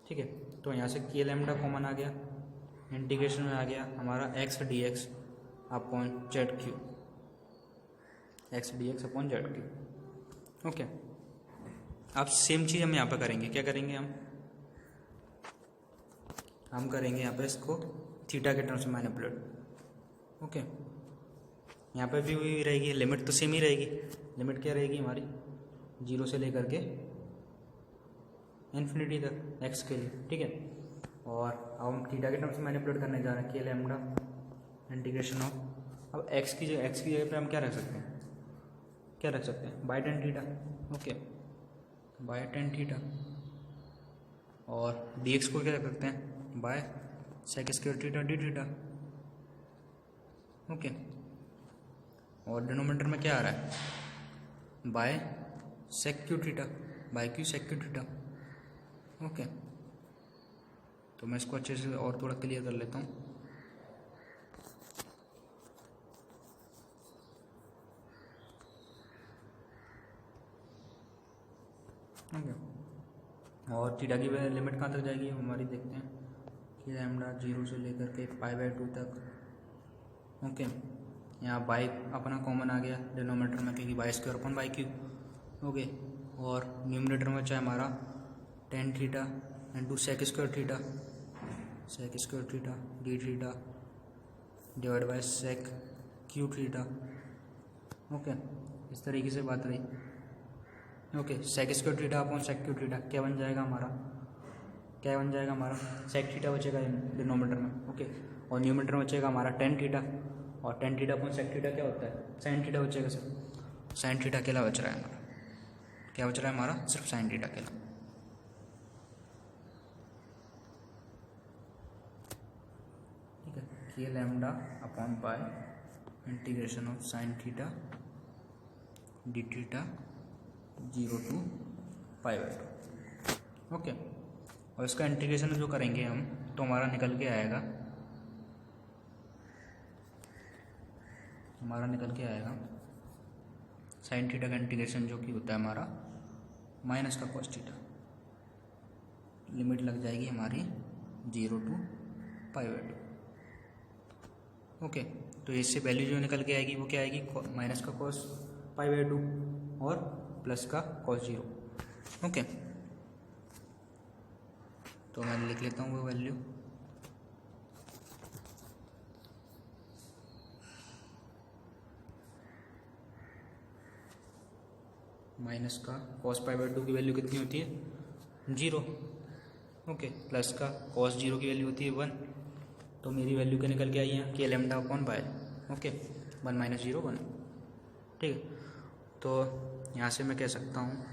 Speaker 1: ठीक है। तो यहाँ से के लैम्डा कॉमन आ गया, इंटीग्रेशन में आ गया हमारा x D x upon z Q, x D x upon z cube, okay. अब सेम चीज़ हम यहाँ पर करेंगे, क्या करेंगे हम करेंगे यहाँ पे इसको थीटा के टर्म्स में मैनिपुलेट, ओके। यहाँ पे भी वही रहेगी, लिमिट तो सेम ही रहेगी, लिमिट क्या रहेगी हमारी, 0 से लेकर के इन्फिनिटी तक एक्स के लिए, ठीक है। और अब हम थीटा के टर्म्स में मैनिपुलेट करने जा रहे हैं, के लैम्डा इंटीग्रेशन ऑफ, अब एक्स की जगह पे हम क्या रख सकते हैं, y tan theta, okay, y tan theta, और डी एक्स को क्या रख सकते हैं, y sec square theta d theta, okay. और डिनोमिनेटर में क्या आ रहा है, y sec cube theta, y cube sec cube theta, okay. तो मैं इसको अच्छे से और थोड़ा क्लियर कर लेता हूँ, ओके। और थीटा की लिमिट कहाँ तक जाएगी हमारी, देखते हैं कि लैम्डा 0 से लेकर के π/2 तक, ओके। यहाँ बाई अपना कॉमन आ गया डिनोमिनेटर में, क्योंकि y square upon y cube, okay. और न्यूमिनेटर में चाहे हमारा tan theta into sec square theta d theta divide by sec cube theta, okay. इस तरीके से बात रही, okay. Sec square theta upon sec cube theta क्या बन जाएगा हमारा, सेक थीटा बचेगा डिनोमिनेटर में, ओके। और न्यूमिनेटर में बचेगा हमारा टेन थीटा, और tan theta upon sec theta क्या होता है, साइन थीटा बचेगा सर। साइन थीटा अकेला बच रहा है हमारा, क्या बच रहा है हमारा, सिर्फ साइन थीटा अकेला, ठीक है। K lambda upon by integration of sine theta d theta 0 to π/2, okay. और इसका इंटीग्रेशन जो करेंगे हम, तो हमारा निकल के आएगा साइन थीटा का इंटीग्रेशन जो कि होता है हमारा माइनस का कॉस थीटा, लिमिट लग जाएगी हमारी 0 to π/2, ओके। तो इससे वैल्यू जो निकल के आएगी वो क्या आएगी, माइनस का कॉस π/2 और प्लस का कॉस 0, ओके। तो मैं लिख लेता हूँ वो वैल्यू, माइनस का कॉस π/2 की वैल्यू कितनी होती है, 0, ओके। प्लस का कॉस 0 की वैल्यू होती है 1, तो मेरी वैल्यू क्या निकल के आई है, k lambda upon bye, okay, 1 - 0 1, ठीक है। तो यहाँ से मैं कह सकता हूँ,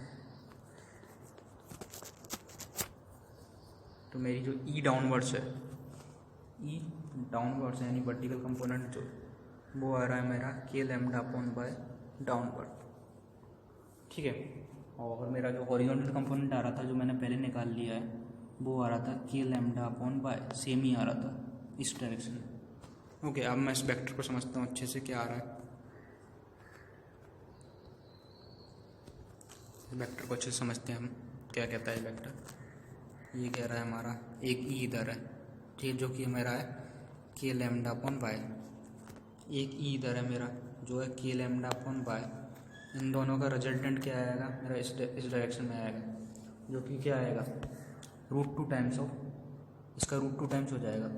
Speaker 1: तो मेरी जो ई डाउनवर्ड्स है, यानी वर्टिकल कंपोनेंट जो वो आ रहा है मेरा के लैम्डा अपॉन बाय डाउनवर्ड, ठीक है। और मेरा जो हॉरिजॉन्टल कंपोनेंट आ रहा था, जो मैंने पहले निकाल लिया है, वो आ रहा था के लैम्डा अपॉन बाय, सेम ही आ रहा था इस डायरेक्शन में, ओके। अब मैं इस वेक्टर को समझता हूँ अच्छे से क्या आ रहा है, वेक्टर को अच्छे से समझते हैं हम, क्या कहता है वेक्टर। ये कह रहा है हमारा एक ई इधर है, ठीक, जो कि मेरा है के लैम्डा अपॉन बाय, एक ई इधर है मेरा जो है के लैम्डा अपॉन बाय, इन दोनों का रिजल्टेंट क्या आएगा मेरा, इस डायरेक्शन में आएगा, जो कि क्या आएगा, √2 टाइम्स ऑफ, इसका √2 टाइम्स हो जाएगा,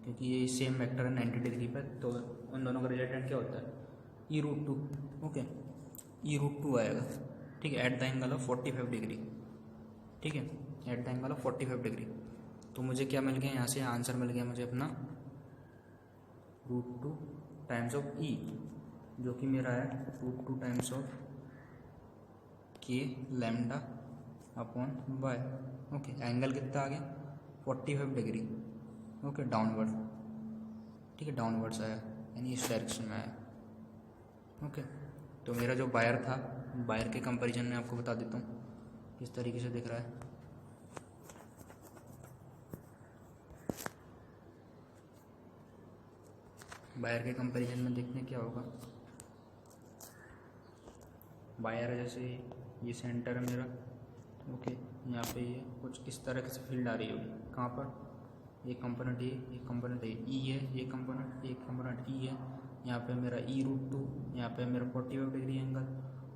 Speaker 1: क्योंकि ये सेम वेक्टर है 90 डिग्री पर, तो उन दोनों का रिजल्टेंट क्या होता है, e√2, ओके, e√2 आएगा, ठीक है, eight the angle of 45 degree, ठीक है, eight the angle of 45 degree. तो मुझे क्या मिल गया यहाँ से, आंसर मिल गया मुझे अपना √2 टाइम्स ऑफ ई, जो कि मेरा है √2 times of k lambda upon y. Okay, angle कितना आ गया 45 डिग्री। ओके, डाउनवर्ड, ठीक है, डाउनवर्ड्स आया, यानी इस डायरेक्शन में आया। ओके, तो मेरा जो वायर था, वायर के कंपैरिजन में आपको बता देता हूँ किस तरीके से दिख रहा है। वायर के कंपैरिजन में देखने क्या होगा, वायर जैसे ये सेंटर है मेरा। ओके, यहाँ पे ये कुछ इस तरह से फील्ड आ रही होगी, कहाँ पर, एक कंपोनेंट ये, एक कंपोनेंट ये, ई है, एक कंपोनेंट ई है, यहाँ पे मेरा ई √2, यहाँ पे मेरा 45 डिग्री एंगल।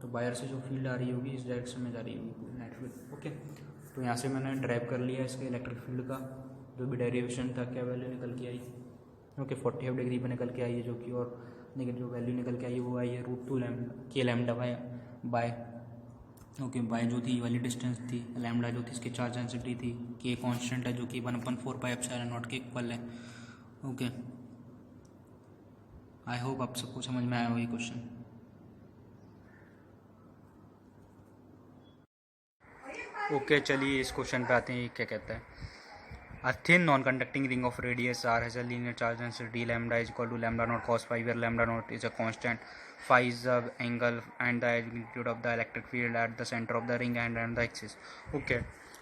Speaker 1: तो वायर से जो फील्ड आ रही होगी इस डायरेक्शन में जा रही होगी नेट फील्ड। ओके, तो यहाँ से मैंने ड्राइव कर लिया इसके इलेक्ट्रिक फील्ड का जो भी डेरिवेशन था, क्या वैल्यू निकल के आई। ओके, 45 डिग्री पर निकल के आई है, जो कि, और लेकिन जो वैल्यू निकल के आई है वो आई है √2 के लैम्डा बाय। ओके, बाय जो थी वाली डिस्टेंस थी, लैम्डा जो थी इसकी चार्ज डेंसिटी थी, के कांस्टेंट है जो कि 1/4πε0 के इक्वल है। ओके, आई होप आप सबको समझ में आया हो ये क्वेश्चन। ओके, चलिए इस क्वेश्चन पे आते हैं, क्या कहता है। A thin non-conducting ring of radius r has a linear charge density lambda is equal to lambda naught cos phi, where lambda naught is a constant, phi is the angle and the magnitude of the electric field at the center of the ring and the axis. Okay,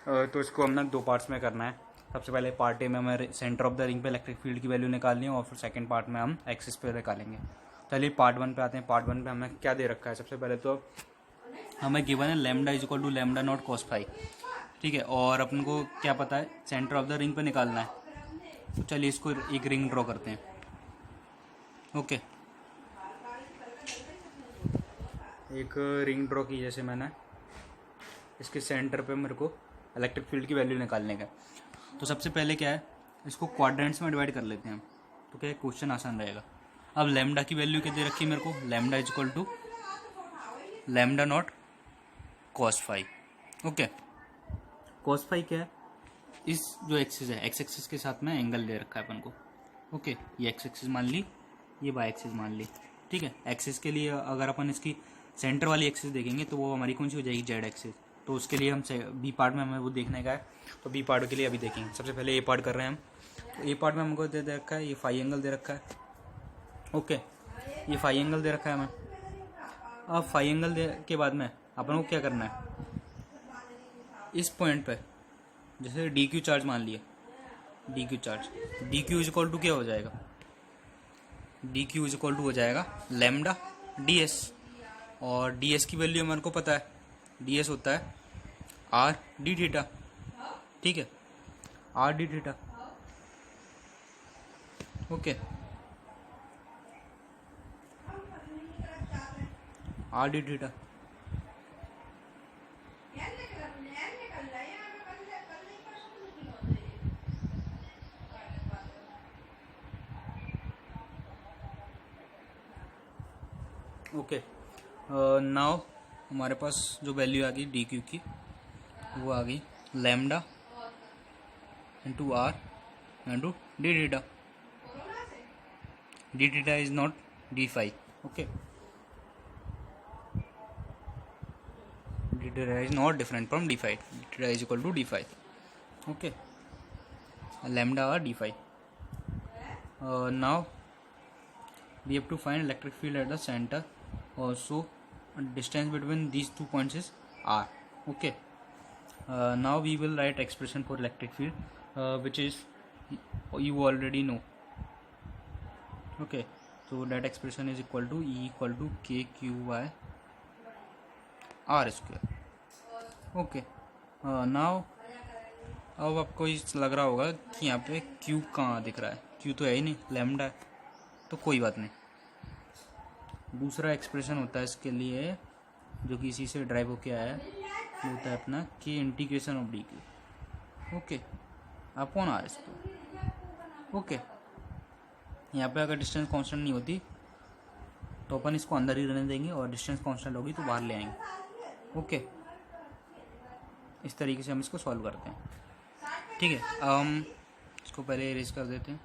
Speaker 1: तो इसको हमने दो parts में करना है। सबसे पहले part A में हमें सेंटर ऑफ द रिंग पे इलेक्ट्रिक फील्ड की वैल्यू निकालनी है, और फिर सेकंड पार्ट में हम एक्सिस पे निकालेंगे। चलिए पार्ट वन पे आते हैं। पार्ट वन पे हमें क्या दे रखा है, सबसे पहले तो हमें गिवन है lambda is equal to lambda naught cos phi, ठीक है, और अपन को क्या पता है सेंटर ऑफ द रिंग पे निकालना है। तो चलिए इसको एक रिंग ड्रॉ करते हैं। ओके, एक रिंग ड्रॉ की जैसे मैंने, इसके सेंटर पे मेरे को इलेक्ट्रिक फील्ड की वैल्यू निकालने का। तो सबसे पहले क्या है, इसको क्वाड्रेंट्स में डिवाइड कर लेते हैं, तो क्या क्वेश्चन आसान रहेगा। अब लैम्डा की वैल्यू क्या दे रखी है मेरे को, lambda is equal to lambda naught cos phi. Okay, cos phi क्या है, इस जो एक्सिस है, एक्स एक्सिस के साथ में एंगल दे रखा है अपन को। ओके, ये एक्स एक्सिस मान ली, ये वाई एक्सिस मान ली, ठीक है। एक्सिस के लिए अगर अपन इसकी सेंटर वाली एक्सिस देखेंगे तो वो हमारी कौन सी हो जाएगी, जेड एक्सिस। तो उसके लिए हम बी पार्ट में हमें वो देखने का है, तो बी पार्ट के लिए अभी देखेंगे। सबसे पहले ए पार्ट कर रहे हैं हम। तो ए पार्ट में हमको दे रखा है, ये फाई एंगल दे रखा है। ओके, ये फाई एंगल दे रखा है हमें। अब फाई एंगल के बाद में अपन को क्या करना है, इस पॉइंट पे जैसे डी क्यू चार्ज मान लिया, d q charge, d q is equal to क्या हो जाएगा, d q is equal to हो जाएगा लैम्डा डी एस, और डी एस की वैल्यू हमारे को पता है, डी एस होता है आर डी थीटा, ठीक है, R D theta. Okay, r D theta. Okay, now हमारे पास जो वैल्यू आ गई डी क्यू की, वो आ गई lambda into r into d theta. D theta is not d phi. Okay, d theta is not different from d phi, d theta is equal to d phi. Okay, lambda r d phi. Now we have to find electric field at the center, so distance between these 2 points is r. Okay, now we will write expression for electric field, which is you already know. Okay, so that expression is equal to E equal to k q y r square. Okay, now अब आपको ये लग रहा होगा कि यहाँ पे q कहाँ दिख रहा है, q तो है ही नहीं, लैम्डा है, तो कोई बात नहीं। दूसरा एक्सप्रेशन होता है इसके लिए जो कि इसी से ड्राइव होके आया है, वो होता है अपना k integration of d q, okay, upon r square. Okay, यहाँ पे अगर डिस्टेंस कांस्टेंट नहीं होती तो अपन इसको अंदर ही रहने देंगे, और डिस्टेंस कांस्टेंट होगी तो बाहर ले आएंगे। ओके, इस तरीके से हम इसको सॉल्व करते हैं। ठीक है, अब हम इसको पहले इरेज कर देते हैं।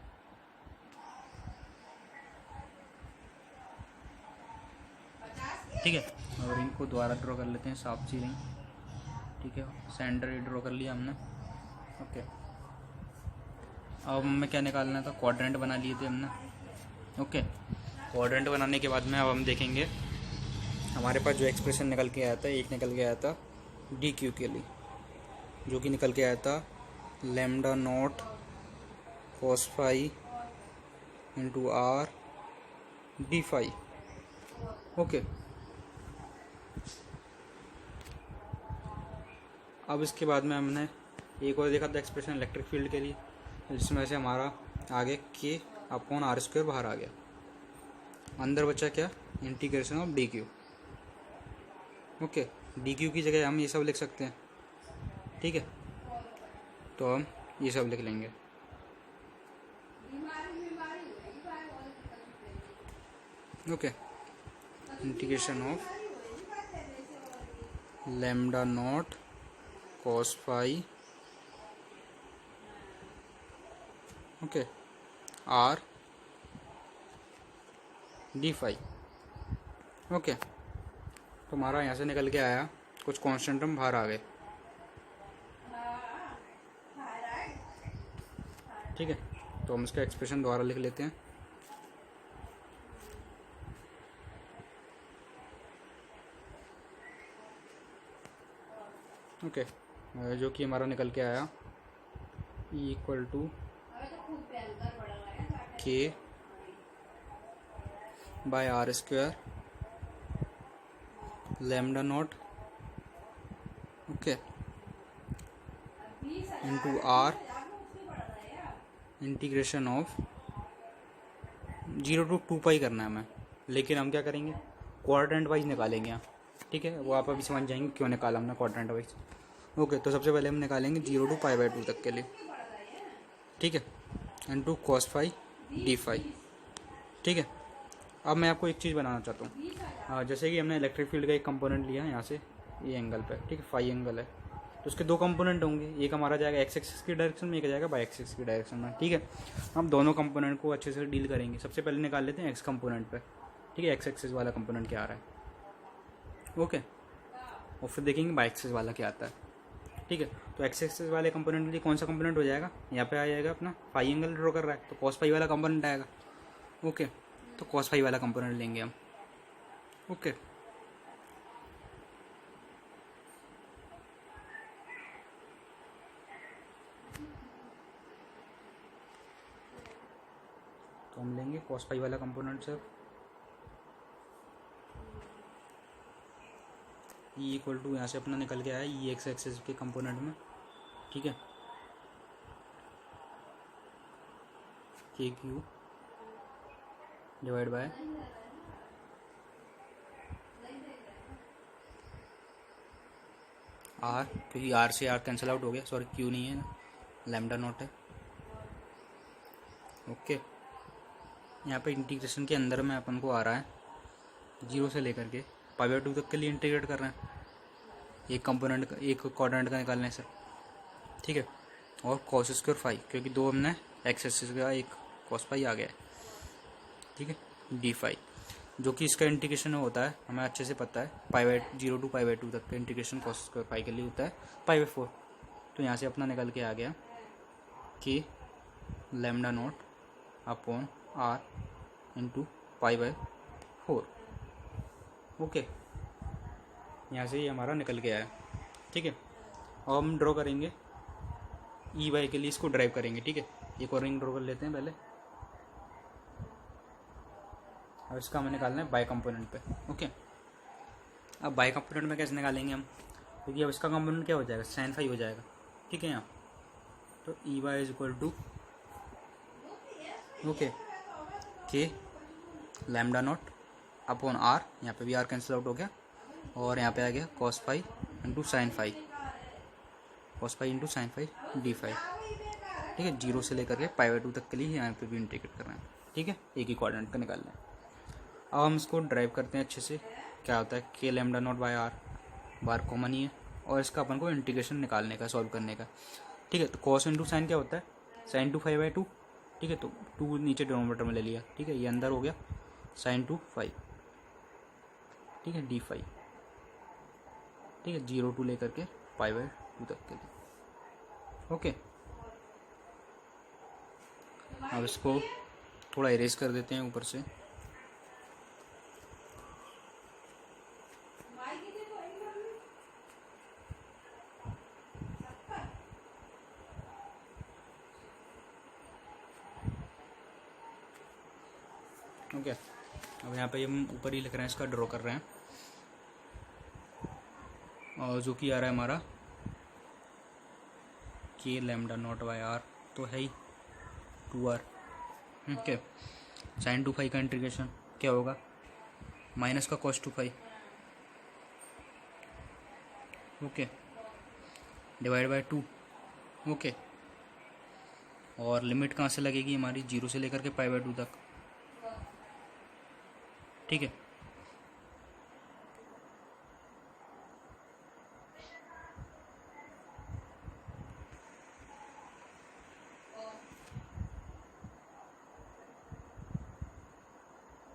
Speaker 1: ठीक है, और इनको दोबारा ड्रॉ कर लेते हैं साफ सी लाइन। ठीक है, सेंटर ही ड्रॉ कर लिया हमने। ओके, अब हमें क्या निकालना था, क्वाड्रेंट बना लिए थे हमने। ओके, क्वाड्रेंट बनाने के बाद में अब हम देखेंगे हमारे पास जो एक्सप्रेशन निकल के आया था, एक निकल के आया था डी क्यू के लिए, जो कि निकल के आया था lambda naught cos phi into r d phi. Okay, अब इसके बाद में हमने एक और देखा था एक्सप्रेशन इलेक्ट्रिक फील्ड के लिए, जिसमें से हमारा आगे के अपॉन आर स्क्वायर बाहर आ गया। अंदर बचा क्या, integration of d q. Okay, d Q की जगह हम ये सब लिख सकते हैं। ठीक है, तो हम ये सब लिख लेंगे। Okay, integration of lambda naught cos phi okay r d phi. Okay, तो हमारा यहाँ से निकल के आया कुछ कांस्टेंट हम बाहर आ गए। ठीक है, तो हम इसका एक्सप्रेशन दोबारा लिख लेते हैं। ओके, जो कि हमारा निकल के आया E equal to k by r square lambda naught okay into r integration of 0 to 2 pi करना है हमें, लेकिन हम क्या करेंगे, क्वाड्रेंट वाइज निकालेंगे यहाँ। ठीक है, वो आप अभी समझ जाएंगे क्यों निकाला हमने क्वाड्रेंट वाइज। ओके, तो सबसे पहले हम निकालेंगे 0 to π/2 तक के लिए। ठीक है, into cos phi d phi. ठीक है, अब मैं आपको एक चीज़ बनाना चाहता हूँ। जैसे कि हमने इलेक्ट्रिक फील्ड का एक कंपोनेंट लिया है यहाँ से ये एंगल पे। ठीक है, फाई एंगल है, तो उसके दो कंपोनेंट होंगे, एक हमारा जाएगा एक्स एक्सिस की डायरेक्शन में, एक जाएगा वाई एक्सिस की डायरेक्शन में। ठीक है, हम दोनों कंपोनेंट को अच्छे से डील करेंगे। सबसे पहले निकाल लेते हैं एक्स कंपोनेंट पे। ठीक है, एक्स एक्सिस वाला कंपोनेंट क्या आ रहा है। ओके, और फिर देखेंगे वाई एक्सिस वाला क्या आता है। ठीक है, तो एक्स एक्सिस वाले कंपोनेंट के लिए कौन सा कंपोनेंट हो जाएगा, यहाँ पे आ जाएगा अपना फाई एंगल ड्रॉ कर रहा है तो कॉस फाई वाला कंपोनेंट आएगा। ओके, तो कॉस फाई वाला कंपोनेंट लेंगे हम। ओके, तो हम लेंगे कॉस फाई वाला कंपोनेंट से ई इक्वल टू यहाँ से अपना निकल के आया ई एक्स एक्सिस के कंपोनेंट में। ठीक है, के क्यू डिवाइड बाय आर, क्योंकि आर से आर कैंसिल आउट हो गया, सॉरी क्यू नहीं है ना, लैम्डा नॉट है। ओके, यहाँ पे इंटीग्रेशन के अंदर में अपन को आ रहा है 0 से लेकर के π/2 तक के लिए इंटीग्रेट कर रहे हैं, एक कंपोनेंट का एक क्वाड्रेंट का निकालने से। ठीक है, और कॉस स्क्वायर फाई, क्योंकि दो हमने एक्स एक्सिस का एक कॉस फाई आ गया है। ठीक है, डी फाई, जो कि इसका इंटीग्रेशन होता है हमें अच्छे से पता है 0 to π/2 तक का इंटीग्रेशन कॉस स्क्वायर फाई के लिए होता है π/4। तो यहाँ से अपना निकल के आ गया कि lambda naught upon r into π/4। Okay, यहाँ से ये हमारा निकल के आया। ठीक है, अब हम ड्रॉ करेंगे ई वाई के लिए, इसको ड्राइव करेंगे। ठीक है, एक और रिंग ड्रॉ कर लेते हैं पहले। अब इसका हमें निकालना है बाई कंपोनेंट पे। ओके, अब बाई कंपोनेंट में कैसे निकालेंगे हम, क्योंकि अब इसका कंपोनेंट क्या हो जाएगा, साइन फाई हो जाएगा। ठीक है, यहाँ तो E y is equal to okay k lambda naught upon r, यहाँ पे भी आर कैंसिल आउट हो गया, और यहाँ पे आ गया cos phi into sine phi, cos phi into sine phi d phi. ठीक है, 0 से लेकर के π/2 तक के लिए यहाँ पे भी इंटीग्रेट करना है। ठीक है, एक ही क्वाड्रेंट का निकालना है। अब हम इसको ड्राइव करते हैं अच्छे से। क्या होता है, k lambda naught by r, बार कॉमन ही है और इसका अपन को इंटीग्रेशन निकालने का, सॉल्व करने का। ठीक है, तो कॉस इंटू साइन क्या होता है, साइन टू 5/2। ठीक है, तो 2 नीचे डिनोमिनेटर में ले लिया। ठीक है, ये अंदर हो गया साइन टू 5। ठीक है, d5। ठीक है, 0 टू लेकर के π/2 तक के लिए। ओके, अब इसको थोड़ा इरेज कर देते हैं ऊपर से। ओके, अब यहाँ पे हम ऊपर ही लिख रहे हैं, इसका ड्रॉ कर रहे हैं, और जो कि आ रहा है हमारा k lambda naught by r, तो है ही 2r। ओके, साइन टू 5 का इंटीग्रेशन क्या होगा, माइनस का cos two 5। Okay, divide by 2। Okay, और लिमिट कहाँ से लगेगी हमारी, 0 से लेकर के π/2 तक। ठीक है,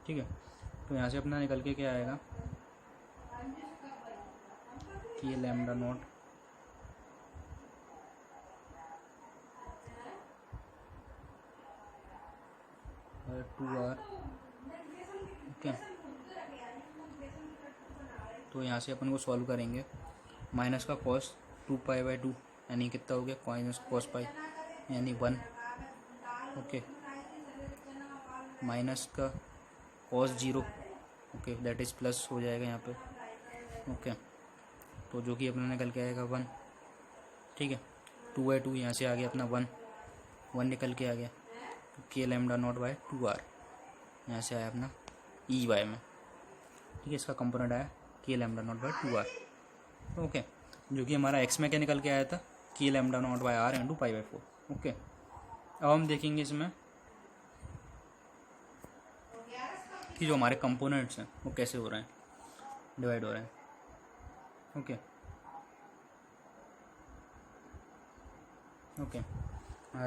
Speaker 1: ठीक है, तो यहाँ से अपना निकल के क्या आएगा कि ये लैम्डा नॉट और 2r। ओके, तो यहाँ से अपन को सॉल्व करेंगे, माइनस का cos 2π/2 यानी कितना हो गया, माइनस cos π यानी 1। ओके, माइनस का cos 0। Okay, that is plus हो जाएगा यहाँ पे। ओके, तो जो कि अपना निकल के आएगा 1। ठीक है, 2/2 यहाँ से आ गया अपना 1 निकल के आ गया, k lambda naught by 2r यहाँ से आया अपना ई वाई में। ठीक है, इसका कंपोनेंट आया k lambda naught by 2r। Okay, जो कि हमारा x में क्या निकल के आया था, k lambda naught by r into π/4। Okay, अब हम देखेंगे इसमें कि जो हमारे कंपोनेंट्स हैं वो कैसे हो रहे हैं, डिवाइड हो रहे हैं। ओके, ओके,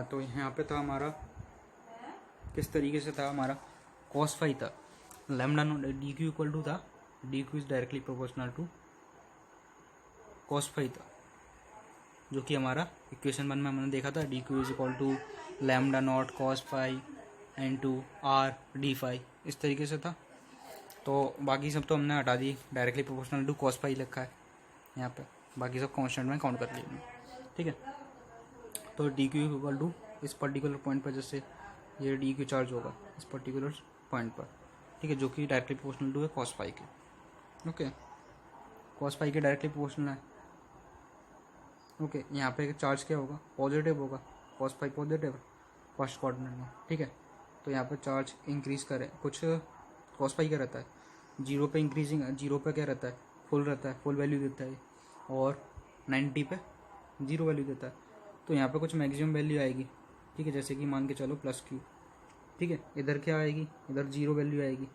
Speaker 1: तो यहाँ पे था हमारा किस तरीके से था, हमारा cos 5 था, lambda naught d q equal to था, d q is directly proportional to cos 5 था, जो कि हमारा इक्वेशन 1 में हमने देखा था, d q is equal to lambda naught cos 5 into r d5, इस तरीके से था। तो बाकी सब तो हमने हटा दी, डायरेक्टली प्रोपोर्शनल टू cos 5 लिखा है यहाँ पे, बाकी सब कांस्टेंट में काउंट कर लिया। ठीक है, तो डी क्यू इक्वल टू इस पर्टिकुलर पॉइंट पर, जैसे ये डी क्यू चार्ज होगा इस पर्टिकुलर पॉइंट पर। ठीक है, जो कि डायरेक्टली प्रोपोर्शनल टू है cos 5 के। ओके, cos 5 के डायरेक्टली प्रोपोर्शनल है। ओके, यहाँ पे चार्ज क्या होगा, पॉजिटिव होगा, cos 5 पॉजिटिव फर्स्ट क्वाड्रेंट में। ठीक है, तो यहाँ पे चार्ज इंक्रीज करे, कुछ cos 5 क्या रहता है, 0 पे इंक्रीजिंग, 0 पे क्या रहता है, फुल रहता है, फुल वैल्यू देता है, और 90 पे 0 वैल्यू देता है। तो यहाँ पे कुछ मैक्सिमम वैल्यू आएगी। ठीक है, जैसे कि मान के चलो +q। ठीक है, इधर क्या आएगी, इधर 0 वैल्यू आएगी।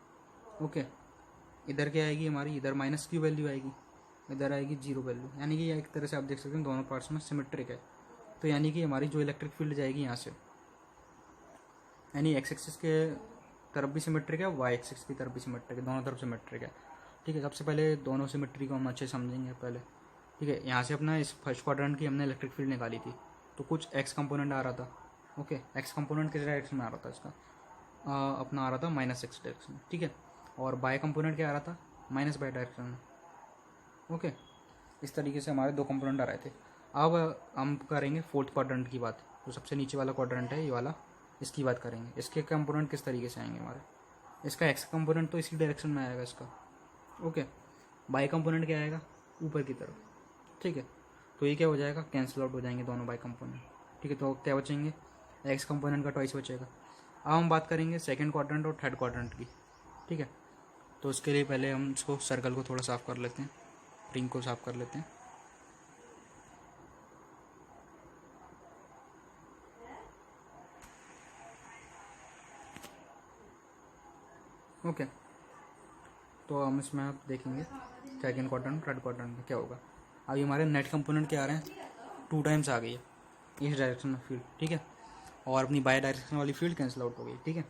Speaker 1: ओके, इधर क्या आएगी हमारी, इधर -q वैल्यू आएगी, इधर आएगी 0 वैल्यू। यानी कि एक तरह से आप देख सकते हैं दोनों पार्ट्स में सिमेट्रिक है। तो यानी कि हमारी जो इलेक्ट्रिक फील्ड जाएगी यहाँ से, यानी x एक्सिस के तरफ भी सिमेट्रिक है, y एक्सिस की तरफ भी सिमेट्रिक है, दोनों तरफ सिमेट्रिक है। ठीक है, सबसे पहले दोनों सिमेट्री को हम अच्छे समझेंगे पहले। ठीक है, यहाँ से अपना इस फर्स्ट क्वाड्रेंट की हमने इलेक्ट्रिक फील्ड निकाली थी, तो कुछ x कंपोनेंट आ रहा था। ओके, x कंपोनेंट किस डायरेक्शन में आ रहा था, इसका अपना आ रहा था -x डायरेक्शन। ठीक है, और y कंपोनेंट क्या आ रहा था, -y डायरेक्शन में। ओके, इस तरीके से हमारे दो कंपोनेंट आ रहे थे। अब हम करेंगे फोर्थ क्वाड्रेंट की बात, जो सबसे नीचे वाला क्वाड्रेंट है ये वाला, इसकी बात करेंगे। इसके कंपोनेंट किस तरीके से आएंगे हमारे, इसका x कंपोनेंट तो इसी डायरेक्शन में आएगा इसका। ओके, y कंपोनेंट क्या आएगा, ऊपर की तरफ। ठीक है, तो ये क्या हो जाएगा, कैंसिल आउट हो जाएंगे दोनों y कंपोनेंट। ठीक है, तो क्या बचेंगे, x कंपोनेंट का ट्वाइस बचेगा। अब हम बात करेंगे सेकंड क्वाड्रेंट और थर्ड क्वाड्रेंट की। ठीक है, तो उसके लिए पहले हम इसको सर्कल को थोड़ा साफ़ कर लेते हैं, रिंग को साफ़ कर लेते हैं। ओके, तो हम इसमें आप देखेंगे सेकंड क्वाड्रेंट थर्ड क्वाड्रेंट में क्या होगा। अभी हमारे नेट कंपोनेंट क्या आ रहे हैं, 2 टाइम्स आ गई है इस डायरेक्शन में फील्ड, ठीक है, और अपनी बाई डायरेक्शन वाली फील्ड कैंसिल आउट हो गई, ठीक है,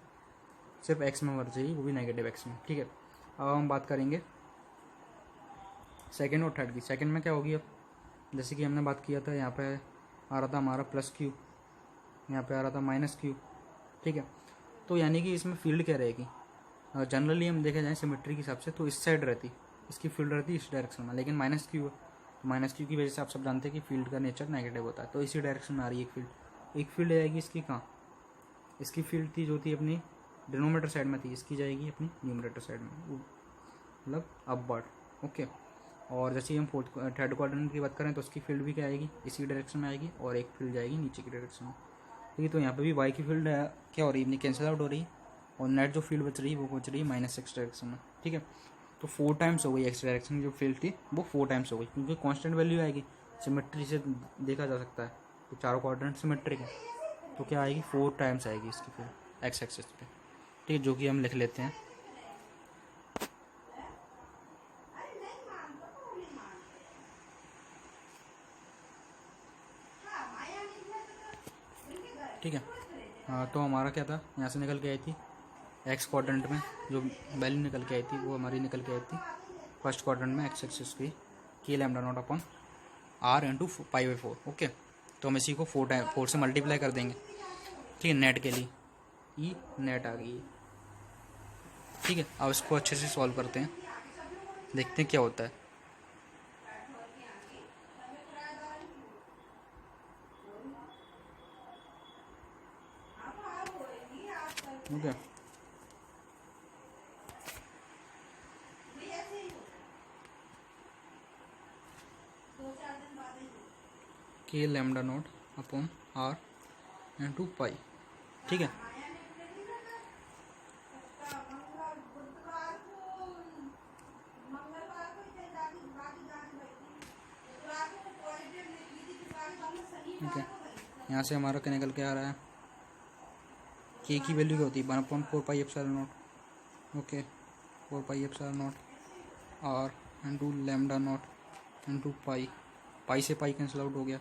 Speaker 1: सिर्फ एक्स में मर जाएगी, वो भी नेगेटिव एक्स में, ठीक है। अब हम बात करेंगे सेकेंड और थर्ड की। सेकेंड में क्या होगी, अब जैसे कि हमने बात किया था, यहाँ पे आ रहा था हमारा प्लस क्यू, यहाँ पे आ रहा था माइनस क्यू, ठीक है। तो यानी कि इसमें फील्ड क्या रहेगी, जनरली हम देखा जाए सिमेट्री के हिसाब से तो इस साइड रहती, इसकी फील्ड रहती इस डायरेक्शन में, लेकिन माइनस क्यू है, तो माइनस क्यू की वजह से आप सब जानते हैं कि फील्ड का नेचर नेगेटिव होता है, तो इसी डायरेक्शन में आ रही है एक फील्ड जाएगी इसकी कहाँ, इसकी फील्ड थी जो थी अपनी डिनोमिनेटर साइड में थी, इसकी जाएगी अपनी न्यूमरेटर साइड में, मतलब अपवर्ड, ओके। और जैसे ही हम थर्ड क्वाड्रेंट की बात करें तो उसकी फील्ड भी क्या आएगी, इसी डायरेक्शन में आएगी, और एक फील्ड जाएगी नीचे की डायरेक्शन में, ठीक है। तो यहाँ पे भी वाई की फील्ड क्या हो रही है, कैंसिल आउट हो रही है, और नेट जो फील्ड बच रही है वो बच रही है -x डायरेक्शन में, ठीक है। तो 4 टाइम्स हो गई एक्स डायरेक्शन की जो फील्ड थी वो 4 टाइम्स हो गई, क्योंकि कांस्टेंट वैल्यू आएगी, सिमेट्री से देखा जा सकता है, तो चारों क्वाड्रेंट सिमेट्रिक है, तो क्या आएगी 4 टाइम्स आएगी इसकी फील्ड एक्स एक्सिस पे, ठीक है, जो कि हम लिख लेते हैं। ठीक है, तो हमारा क्या था, यहाँ से निकल के आई थी एक्स क्वाड्रेंट में जो वैल्यू निकल के आई थी वो हमारी निकल के आई थी फर्स्ट क्वाड्रेंट में एक्स एक्सिस की k lambda naught upon r into π/4, okay. तो हम इसी को 4 से मल्टीप्लाई कर देंगे, ठीक है, नेट के लिए ई नेट आ गई है, ठीक है। अब इसको अच्छे से सॉल्व करते हैं, देखते हैं क्या होता है, okay. K lambda naught upon r into pi, ठीक है। ठीक है, यहाँ से हमारा क्या निकल के आ रहा है, के की वैल्यू क्या होती है 1/4πε0, okay, 4πε0 r into lambda naught into pi से पाई कैंसिल आउट हो गया,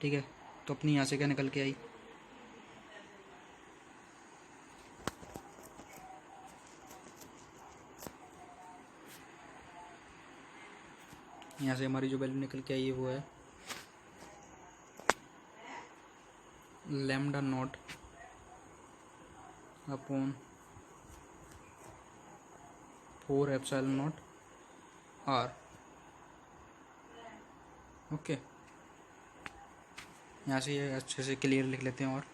Speaker 1: ठीक है। तो अपनी यहाँ से क्या निकल के आई, यहाँ से हमारी जो वैल्यू निकल के आई है वो है lambda naught upon 4ε0 r, okay. यहाँ से ये अच्छे से क्लियर लिख लेते हैं, और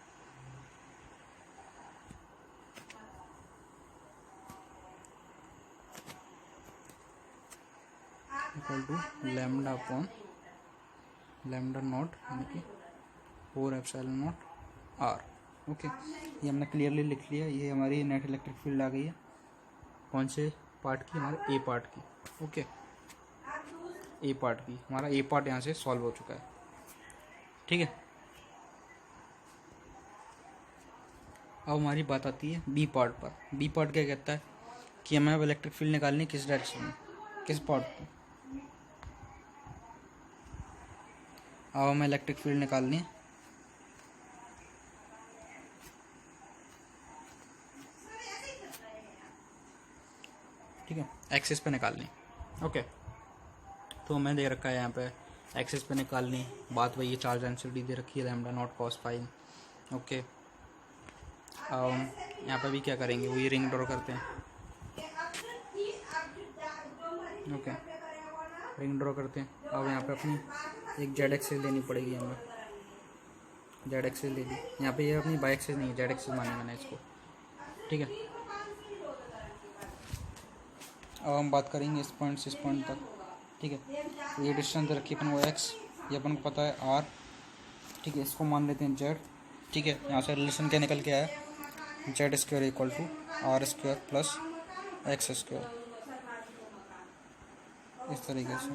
Speaker 1: equal to lambda upon lambda naught यानी कि 4ε0 r, ओके। ये हमने क्लियरली लिख लिया, ये हमारी नेट इलेक्ट्रिक फील्ड आ गई है, कौन से पार्ट की, हमारे ए पार्ट की, ओके, ए पार्ट की, हमारा ए पार्ट यहाँ से सॉल्व हो चुका है, ठीक है। अब हमारी बात आती है बी पार्ट पर। बी पार्ट क्या कहता है कि हमें अब इलेक्ट्रिक फील्ड निकालनी किस डायरेक्शन में, किस पार्ट पर, अब हमें इलेक्ट्रिक फील्ड निकालनी है ठीक है, एक्सिस पे निकालनी, ओके। तो हमें दे रखा है यहाँ पे एक्सिस पे निकालनी, बात वही है, चार्ज डेंसिटी दे रखी है lambda naught cos phi, okay. यहाँ पे भी क्या करेंगे, वही रिंग ड्रॉ करते हैं, ओके, रिंग ड्रॉ करते हैं। अब यहाँ पे अपनी एक जेड एक्सिस लेनी पड़ेगी, हमें जेड एक्सिस ले ली, यहाँ पे ये अपनी बाई एक्सिस नहीं है, जेड एक्सिस माने मैंने इसको, ठीक है। अब हम बात करेंगे इस पॉइंट से इस पॉइंट तक, ठीक है। ये डिस्टेंस रखी अपन को x, ये अपन को पता है r, ठीक है, इसको मान लेते हैं z, ठीक है। यहाँ से रिलेशन क्या निकल के आया, z² equal to r² plus x², इस तरीके से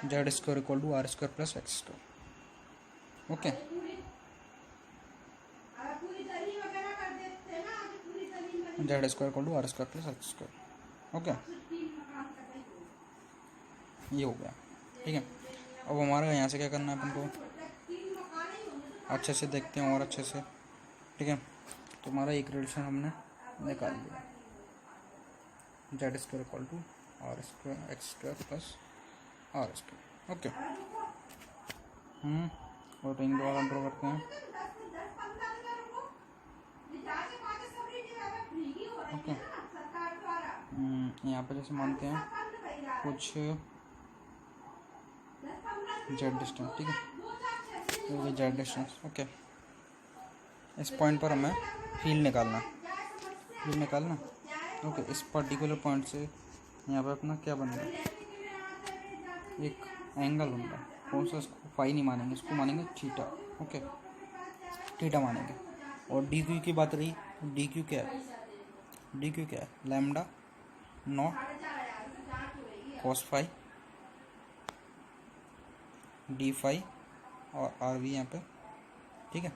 Speaker 1: z² equal to r² plus x², okay. z² equal to r² plus x², okay.
Speaker 2: ये हो गया। ठीक है, अब हमारा यहाँ से क्या करना है अपन को, अच्छे से देखते हैं और अच्छे से। ठीक है, तो हमारा एक रिलेशन हमने निकाल लिया, z square equal to r square x square plus r square. Okay, और रिंग द्वारा ड्रॉ करते हैं। ओके, यहाँ पे जैसे मानते हैं कुछ जेड डिस्टेंस। ठीक है, तो ये जेड डिस्टेंस। ओके, इस पॉइंट पर हमें फील्ड निकालना। ओके, इस पर्टिकुलर पॉइंट से यहाँ पे अपना क्या बन रहा है, एक एंगल बन रहा है। कौन सा, इसको फाई नहीं मानेंगे, इसको मानेंगे थीटा। ओके, थीटा मानेंगे। और डी क्यू की बात रही, डी क्यू क्या है, lambda naught cos phi d phi और आर वी यहाँ पे। ठीक है,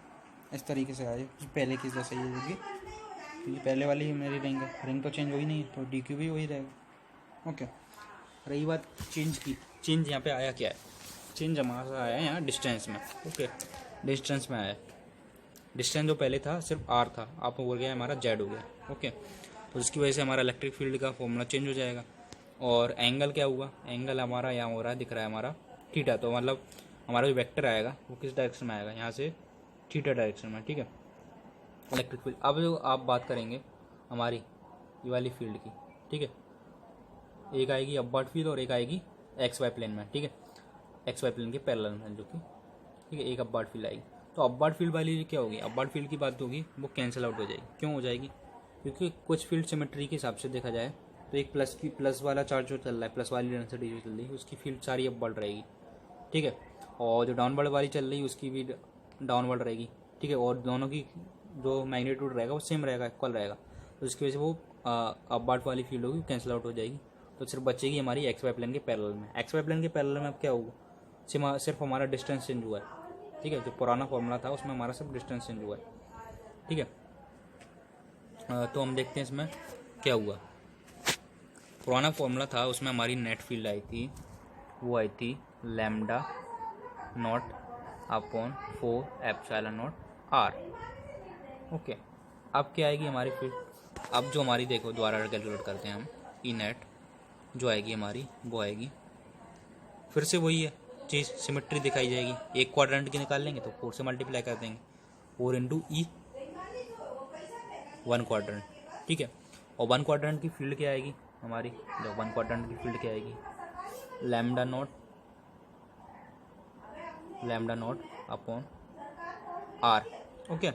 Speaker 2: इस तरीके से आए पहले की जैसे ये होगी, क्योंकि पहले वाली मेरी रिंग तो चेंज हुई नहीं है, तो डी क्यू भी वही रहेगा। ओके, रही बात चेंज की, चेंज यहाँ पे आया क्या है, चेंज हमारा आया यहाँ डिस्टेंस में। ओके, डिस्टेंस में आया, डिस्टेंस जो पहले था सिर्फ आर था, आप हो गया हमारा जेड हो गया। ओके, तो इसकी वजह से हमारा इलेक्ट्रिक फील्ड का फॉर्मूला चेंज हो जाएगा। और एंगल क्या हुआ, एंगल हमारा यहाँ हो रहा है, दिख रहा है हमारा थीटा, तो मतलब हमारा जो वेक्टर आएगा वो किस डायरेक्शन में आएगा, यहाँ से थीटा डायरेक्शन में। ठीक है, इलेक्ट्रिक फील्ड। अब जो आप बात करेंगे हमारी ये वाली फील्ड की, ठीक है, एक आएगी अपवर्ड फील्ड और एक आएगी एक्स वाई प्लेन में। ठीक है, एक्स वाई प्लेन के पैरेलल में, जो कि ठीक है एक अपवर्ड फील्ड आएगी। तो अपवर्ड फील्ड वाली क्या होगी, अपवर्ड फील्ड की बात होगी वो कैंसिल आउट हो जाएगी। क्यों हो जाएगी, क्योंकि कुछ फील्ड सिमेट्री के हिसाब से देखा जाए तो एक प्लस वाला चार्ज जो चल रहा है, प्लस वाली डेंसिटी जो चल रही है, उसकी फील्ड सारी अपवर्ड रहेगी। ठीक है, और जो डाउनवर्ड वाली चल रही है उसकी भी डाउनवर्ड रहेगी। ठीक है, और दोनों की जो मैग्नीट्यूड रहेगा वो सेम रहेगा, इक्वल रहेगा, तो इसकी वजह से वो अपवर्ड वाली फील्ड होगी कैंसिल आउट हो जाएगी। तो सिर्फ बचेगी हमारी एक्स वाई प्लेन के पैरेलल में। एक्स वाई प्लेन के पैरेलल में अब क्या होगा, सिर्फ हमारा डिस्टेंस चेंज हुआ है। ठीक है, जो पुराना फॉर्मूला था उसमें हमारा सिर्फ डिस्टेंस चेंज हुआ है। ठीक है, तो हम देखते हैं इसमें क्या हुआ। पुराना फॉर्मूला था उसमें हमारी नेट फील्ड आई थी, वो आई थी lambda naught upon 4 epsilon naught r. Okay, अब क्या आएगी हमारी फील्ड, अब जो हमारी देखो दोबारा कैलकुलेट करते हैं हम, ई नेट जो आएगी हमारी वो आएगी, फिर से वही है चीज़, सिमेट्री दिखाई जाएगी। एक क्वाड्रेंट की निकाल लेंगे तो 4 से मल्टीप्लाई कर देंगे, 4 इंटू ई 1 क्वाड्रेंट। ठीक है, और 1 क्वाड्रेंट की फील्ड क्या आएगी हमारी, जो 1 क्वाड्रेंट की फील्ड क्या आएगी, lambda naught upon r. Okay,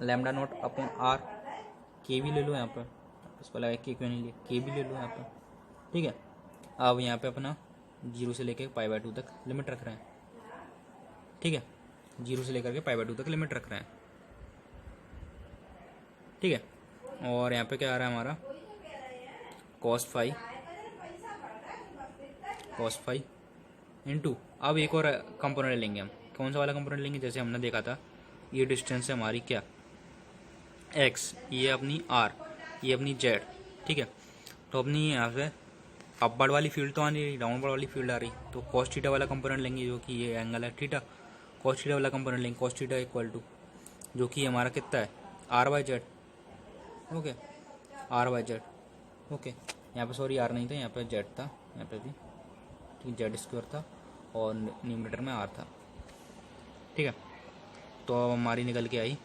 Speaker 2: lambda naught upon r, के भी ले लो यहाँ पर, इसको लगा के क्यों नहीं लिया, के भी ले लो यहाँ पर। ठीक है, अब यहाँ पे अपना 0 से लेकर π/2 तक लिमिट रख रहे हैं। ठीक है, 0 से लेकर के π/2 तक लिमिट रख रहे हैं। ठीक है, और यहाँ पे क्या आ रहा है हमारा cos फाई इंटू, अब एक और कंपोनेंट लेंगे हम। कौन सा वाला कंपोनेंट लेंगे, जैसे हमने देखा था ये डिस्टेंस है हमारी क्या x, ये अपनी r, ये अपनी z। ठीक है, तो अपनी यहाँ पे अपवर्ड वाली फील्ड तो आ नहीं रही, डाउनवर्ड वाली फील्ड आ रही, तो cos थीटा वाला कंपोनेंट लेंगे, जो कि ये एंगल है थीटा। cos थीटा वाला कंपोनेंट लेंगे, cos थीटा इक्वल टू जो कि हमारा कितना है r/z। Okay, r/z। ओके, यहाँ पे सॉरी r नहीं था, यहाँ पे z था, यहाँ पे भी ठीक z स्क्वायर था और न्यूमरेटर में r था। ठीक है, तो अब हमारी निकल के आई,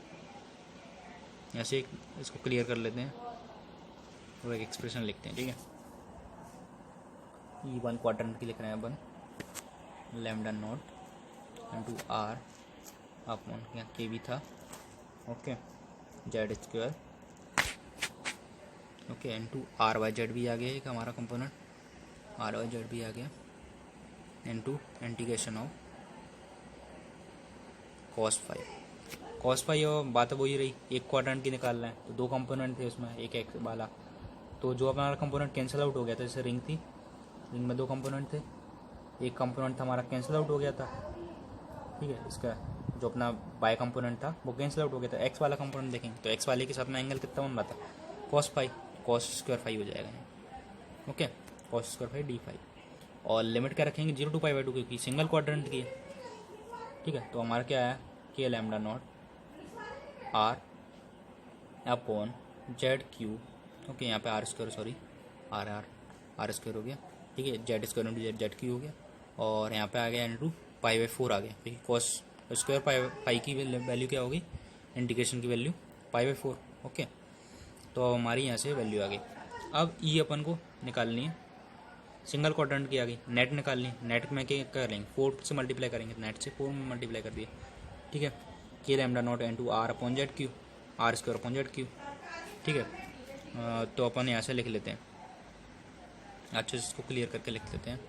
Speaker 2: ऐसे इसको क्लियर कर लेते हैं और एक एक्सप्रेशन लिखते हैं। ठीक है, ई 1 क्वाड्रेंट की लिख रहे हैं अपन, lambda naught into r upon यहाँ के भी था। Okay, z square. Okay, into r/z भी आ गया एक हमारा कंपोनेंट, r/z भी आ गया, into integration of cos phi. और बात वही रही, एक क्वाड्रेंट की निकाल रहे हैं तो 2 कंपोनेंट थे उसमें, एक एक्स वाला, तो जो हमारा कंपोनेंट कैंसिल आउट हो गया था, जैसे रिंग थी, रिंग में 2 कंपोनेंट थे, एक कंपोनेंट था हमारा कैंसिल आउट हो गया था। ठीक है, इसका जो अपना बाय कंपोनेंट था वो कैंसिल आउट हो गया था। एक्स वाला कंपोनेंट देखेंगे तो एक्स वाले के साथ में एंगल कितना बन रहा था, cos phi, cos square phi हो जाएगा। Okay, cos square phi d phi. और लिमिट क्या रखेंगे 0 to π/2 क्योंकि सिंगल क्वाड्रेंट की है, ठीक है। तो हमारा क्या है k लैम्डा नॉट r अपॉन जेड क्यू, ओके यहाँ पे r square sorry r square हो गया, ठीक है, z square into z cube हो गया, और यहाँ पे आ गया इंटू π/4 आ गया क्योंकि कॉस स्क्वायर पाई की वैल्यू क्या होगी, इंटीग्रेशन की वैल्यू π/4, ओके। तो हमारी यहाँ से वैल्यू आ गई। अब ई अपन को निकालनी है, सिंगल क्वाड्रेंट की आ गई, नेट निकालनी है, नेट में क्या करेंगे 4 से मल्टीप्लाई करेंगे, नेट से 4 में मल्टीप्लाई कर दिया, ठीक है। K lambda naught into r upon z cube, r square upon z cube, ठीक है। तो अपन यहाँ से लिख लेते हैं, अच्छे से इसको क्लियर करके लिख लेते हैं।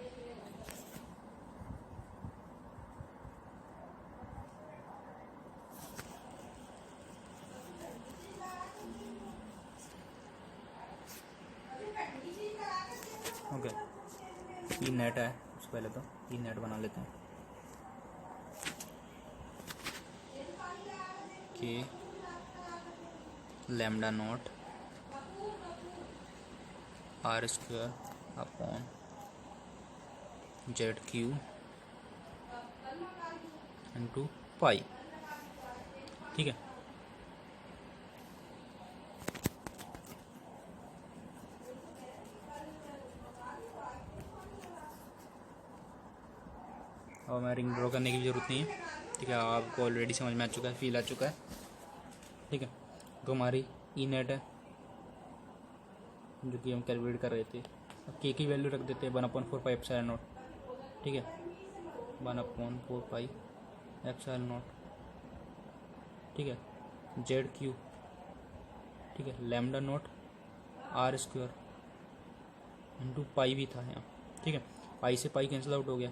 Speaker 2: ओके, ई नेट है, उससे पहले तो ई नेट बना लेते हैं कि lambda naught r square upon z cube into pi, ठीक है। और मैं रिंग ड्रॉ करने की भी ज़रूरत नहीं है, ठीक है, आपको ऑलरेडी समझ में आ चुका है, फील आ चुका है, ठीक है। तो हमारी ई नेट है जो कि हम कैलकुलेट कर रहे थे। अब के की वैल्यू रख देते हैं 1/4 पाई एप्सिलॉन नॉट, ठीक है, 1/4 पाई एप्सिलॉन नॉट, ठीक है, जेड क्यू, ठीक है, lambda naught r square into pi भी था यहाँ, ठीक है, पाई से पाई कैंसिल आउट हो गया,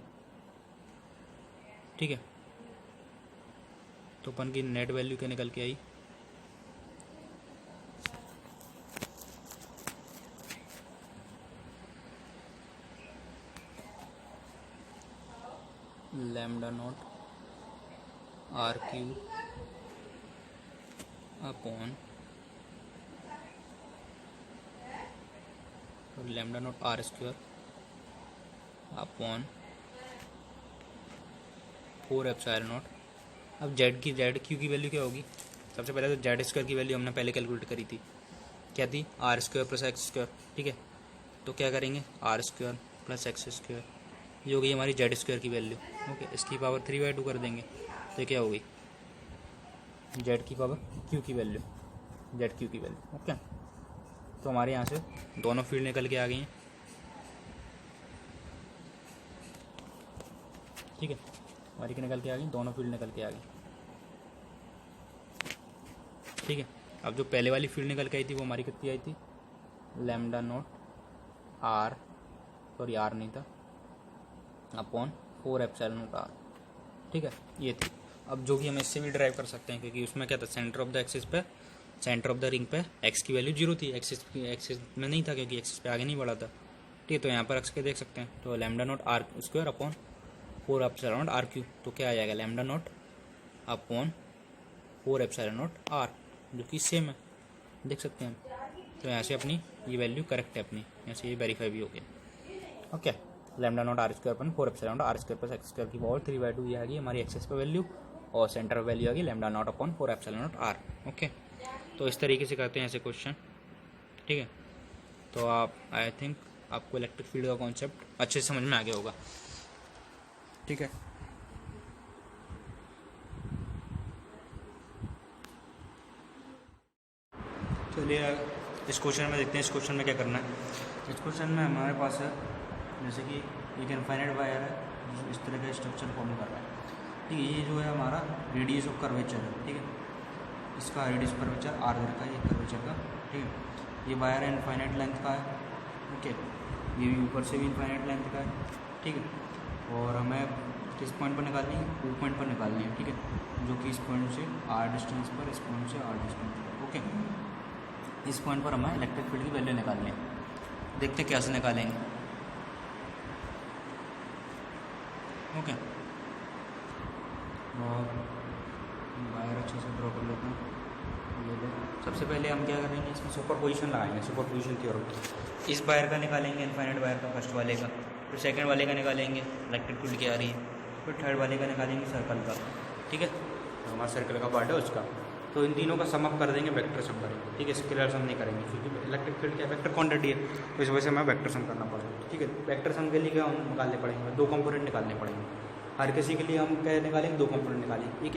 Speaker 2: ठीक है। तो अपन की नेट वैल्यू क्या निकल के आई, lambda naught r q upon lambda naught r square upon 4 epsilon naught. अब जेड क्यू की वैल्यू क्या होगी, सबसे पहले तो जेड स्क्वायर की वैल्यू हमने पहले कैलकुलेट करी थी, क्या थी r square plus x square, ठीक है। तो क्या करेंगे r square plus x square, ये हो गई हमारी जेड स्क्वायर की वैल्यू, ओके। इसकी पावर 3/2 कर देंगे तो क्या होगी जेड की पावर क्यू की वैल्यू, जेड क्यू की वैल्यू, ओके। तो हमारे यहाँ से दोनों फील्ड निकल के आ गई हैं, ठीक है, हमारी क्या निकल के आ गई, दोनों फील्ड निकल के आ गई, ठीक है। अब जो पहले वाली फील्ड निकल के आई थी वो हमारी कितनी आई थी, lambda naught r, sorry r नहीं था, अपॉन 4 एप्सिलॉन नॉट आर, ठीक है, ये थी। अब जो कि हम इससे भी ड्राइव कर सकते हैं क्योंकि उसमें क्या था सेंटर ऑफ द एक्सिस पे, सेंटर ऑफ द रिंग पे एक्स की वैल्यू 0 थी, एक्सिस में नहीं था क्योंकि एक्सिस पे आगे नहीं बढ़ा था, ठीक है। तो यहाँ पर रख के देख सकते हैं, तो lambda naught r square upon 4 epsilon naught r cube, तो क्या आ जाएगा lambda naught upon 4 epsilon naught r, जो कि सेम है, देख सकते हैं। तो यहाँ से अपनी ये वैल्यू करेक्ट है अपनी, यहाँ से ये वेरीफाई भी हो गया, okay. Lambda naught r square upon 4 epsilon naught r square plus x square की पावर 3/2 ये आ गई हमारी एक्सेस पे वैल्यू, और सेंटर वैल्यू आ गई lambda naught upon 4 epsilon naught r, okay. तो इस तरीके से करते हैं ऐसे क्वेश्चन, ठीक है। तो आप आई थिंक आपको इलेक्ट्रिक फील्ड का कॉन्सेप्ट अच्छे से समझ में आ गया होगा, ठीक है।
Speaker 1: चलिए इस क्वेश्चन में देखते हैं, इस क्वेश्चन में क्या करना है। इस क्वेश्चन में हमारे पास है जैसे कि एक इनफाइनाइट वायर है जो इस तरह का स्ट्रक्चर फॉर्म कर रहा है, ठीक है। ये जो है हमारा रेडियस ऑफ कर्वेचर है, ठीक है, इसका रेडियस कर्वेचर आर का, ये कर्वेचर का, ठीक है। ये वायर है इनफाइनाइट लेंथ का है, ओके, ये भी ऊपर से भी इनफाइनाइट लेंथ का है, ठीक है। और हमें किस पॉइंट पर निकालनी है, ओ पॉइंट पर निकालनी है, ठीक है, जो कि इस पॉइंट से आर डिस्टेंस पर, इस पॉइंट से आर डिस्टेंस पर, ओके। इस पॉइंट पर हमें इलेक्ट्रिक फील्ड की वैल्यू निकालनी है, देखते कैसे निकालेंगे, ओके। और वायर अच्छे से ड्रॉ कर लेते हैं, ये ले। सबसे पहले हम क्या करेंगे, इसमें सुपर पोजिशन लगाएंगे, सुपर पोजिशन थ्योरम। इस वायर का निकालेंगे, इनफाइनाइट वायर का, फर्स्ट वाले का, फिर सेकंड वाले का निकालेंगे इलेक्ट्रिक फील्ड क्या आ रही है, फिर थर्ड वाले का निकालेंगे सर्कल का, ठीक है, तो हमारा सर्कल का पार्ट है उसका। तो इन तीनों का सम अप कर देंगे, वेक्टर सम करेंगे, ठीक है। स्केलर सम नहीं करेंगे क्योंकि इलेक्ट्रिक फील्ड क्या वेक्टर क्वांटिटी है, तो इस वजह से हमें वेक्टर सम करना पड़ेगा, ठीक है। वेक्टर सम के लिए क्या हम निकालने पड़ेंगे, 2 कंपोनेंट निकालने पड़ेंगे। हर किसी के लिए हम क्या निकालेंगे, 2 कंपोनेंट निकालेंगे, एक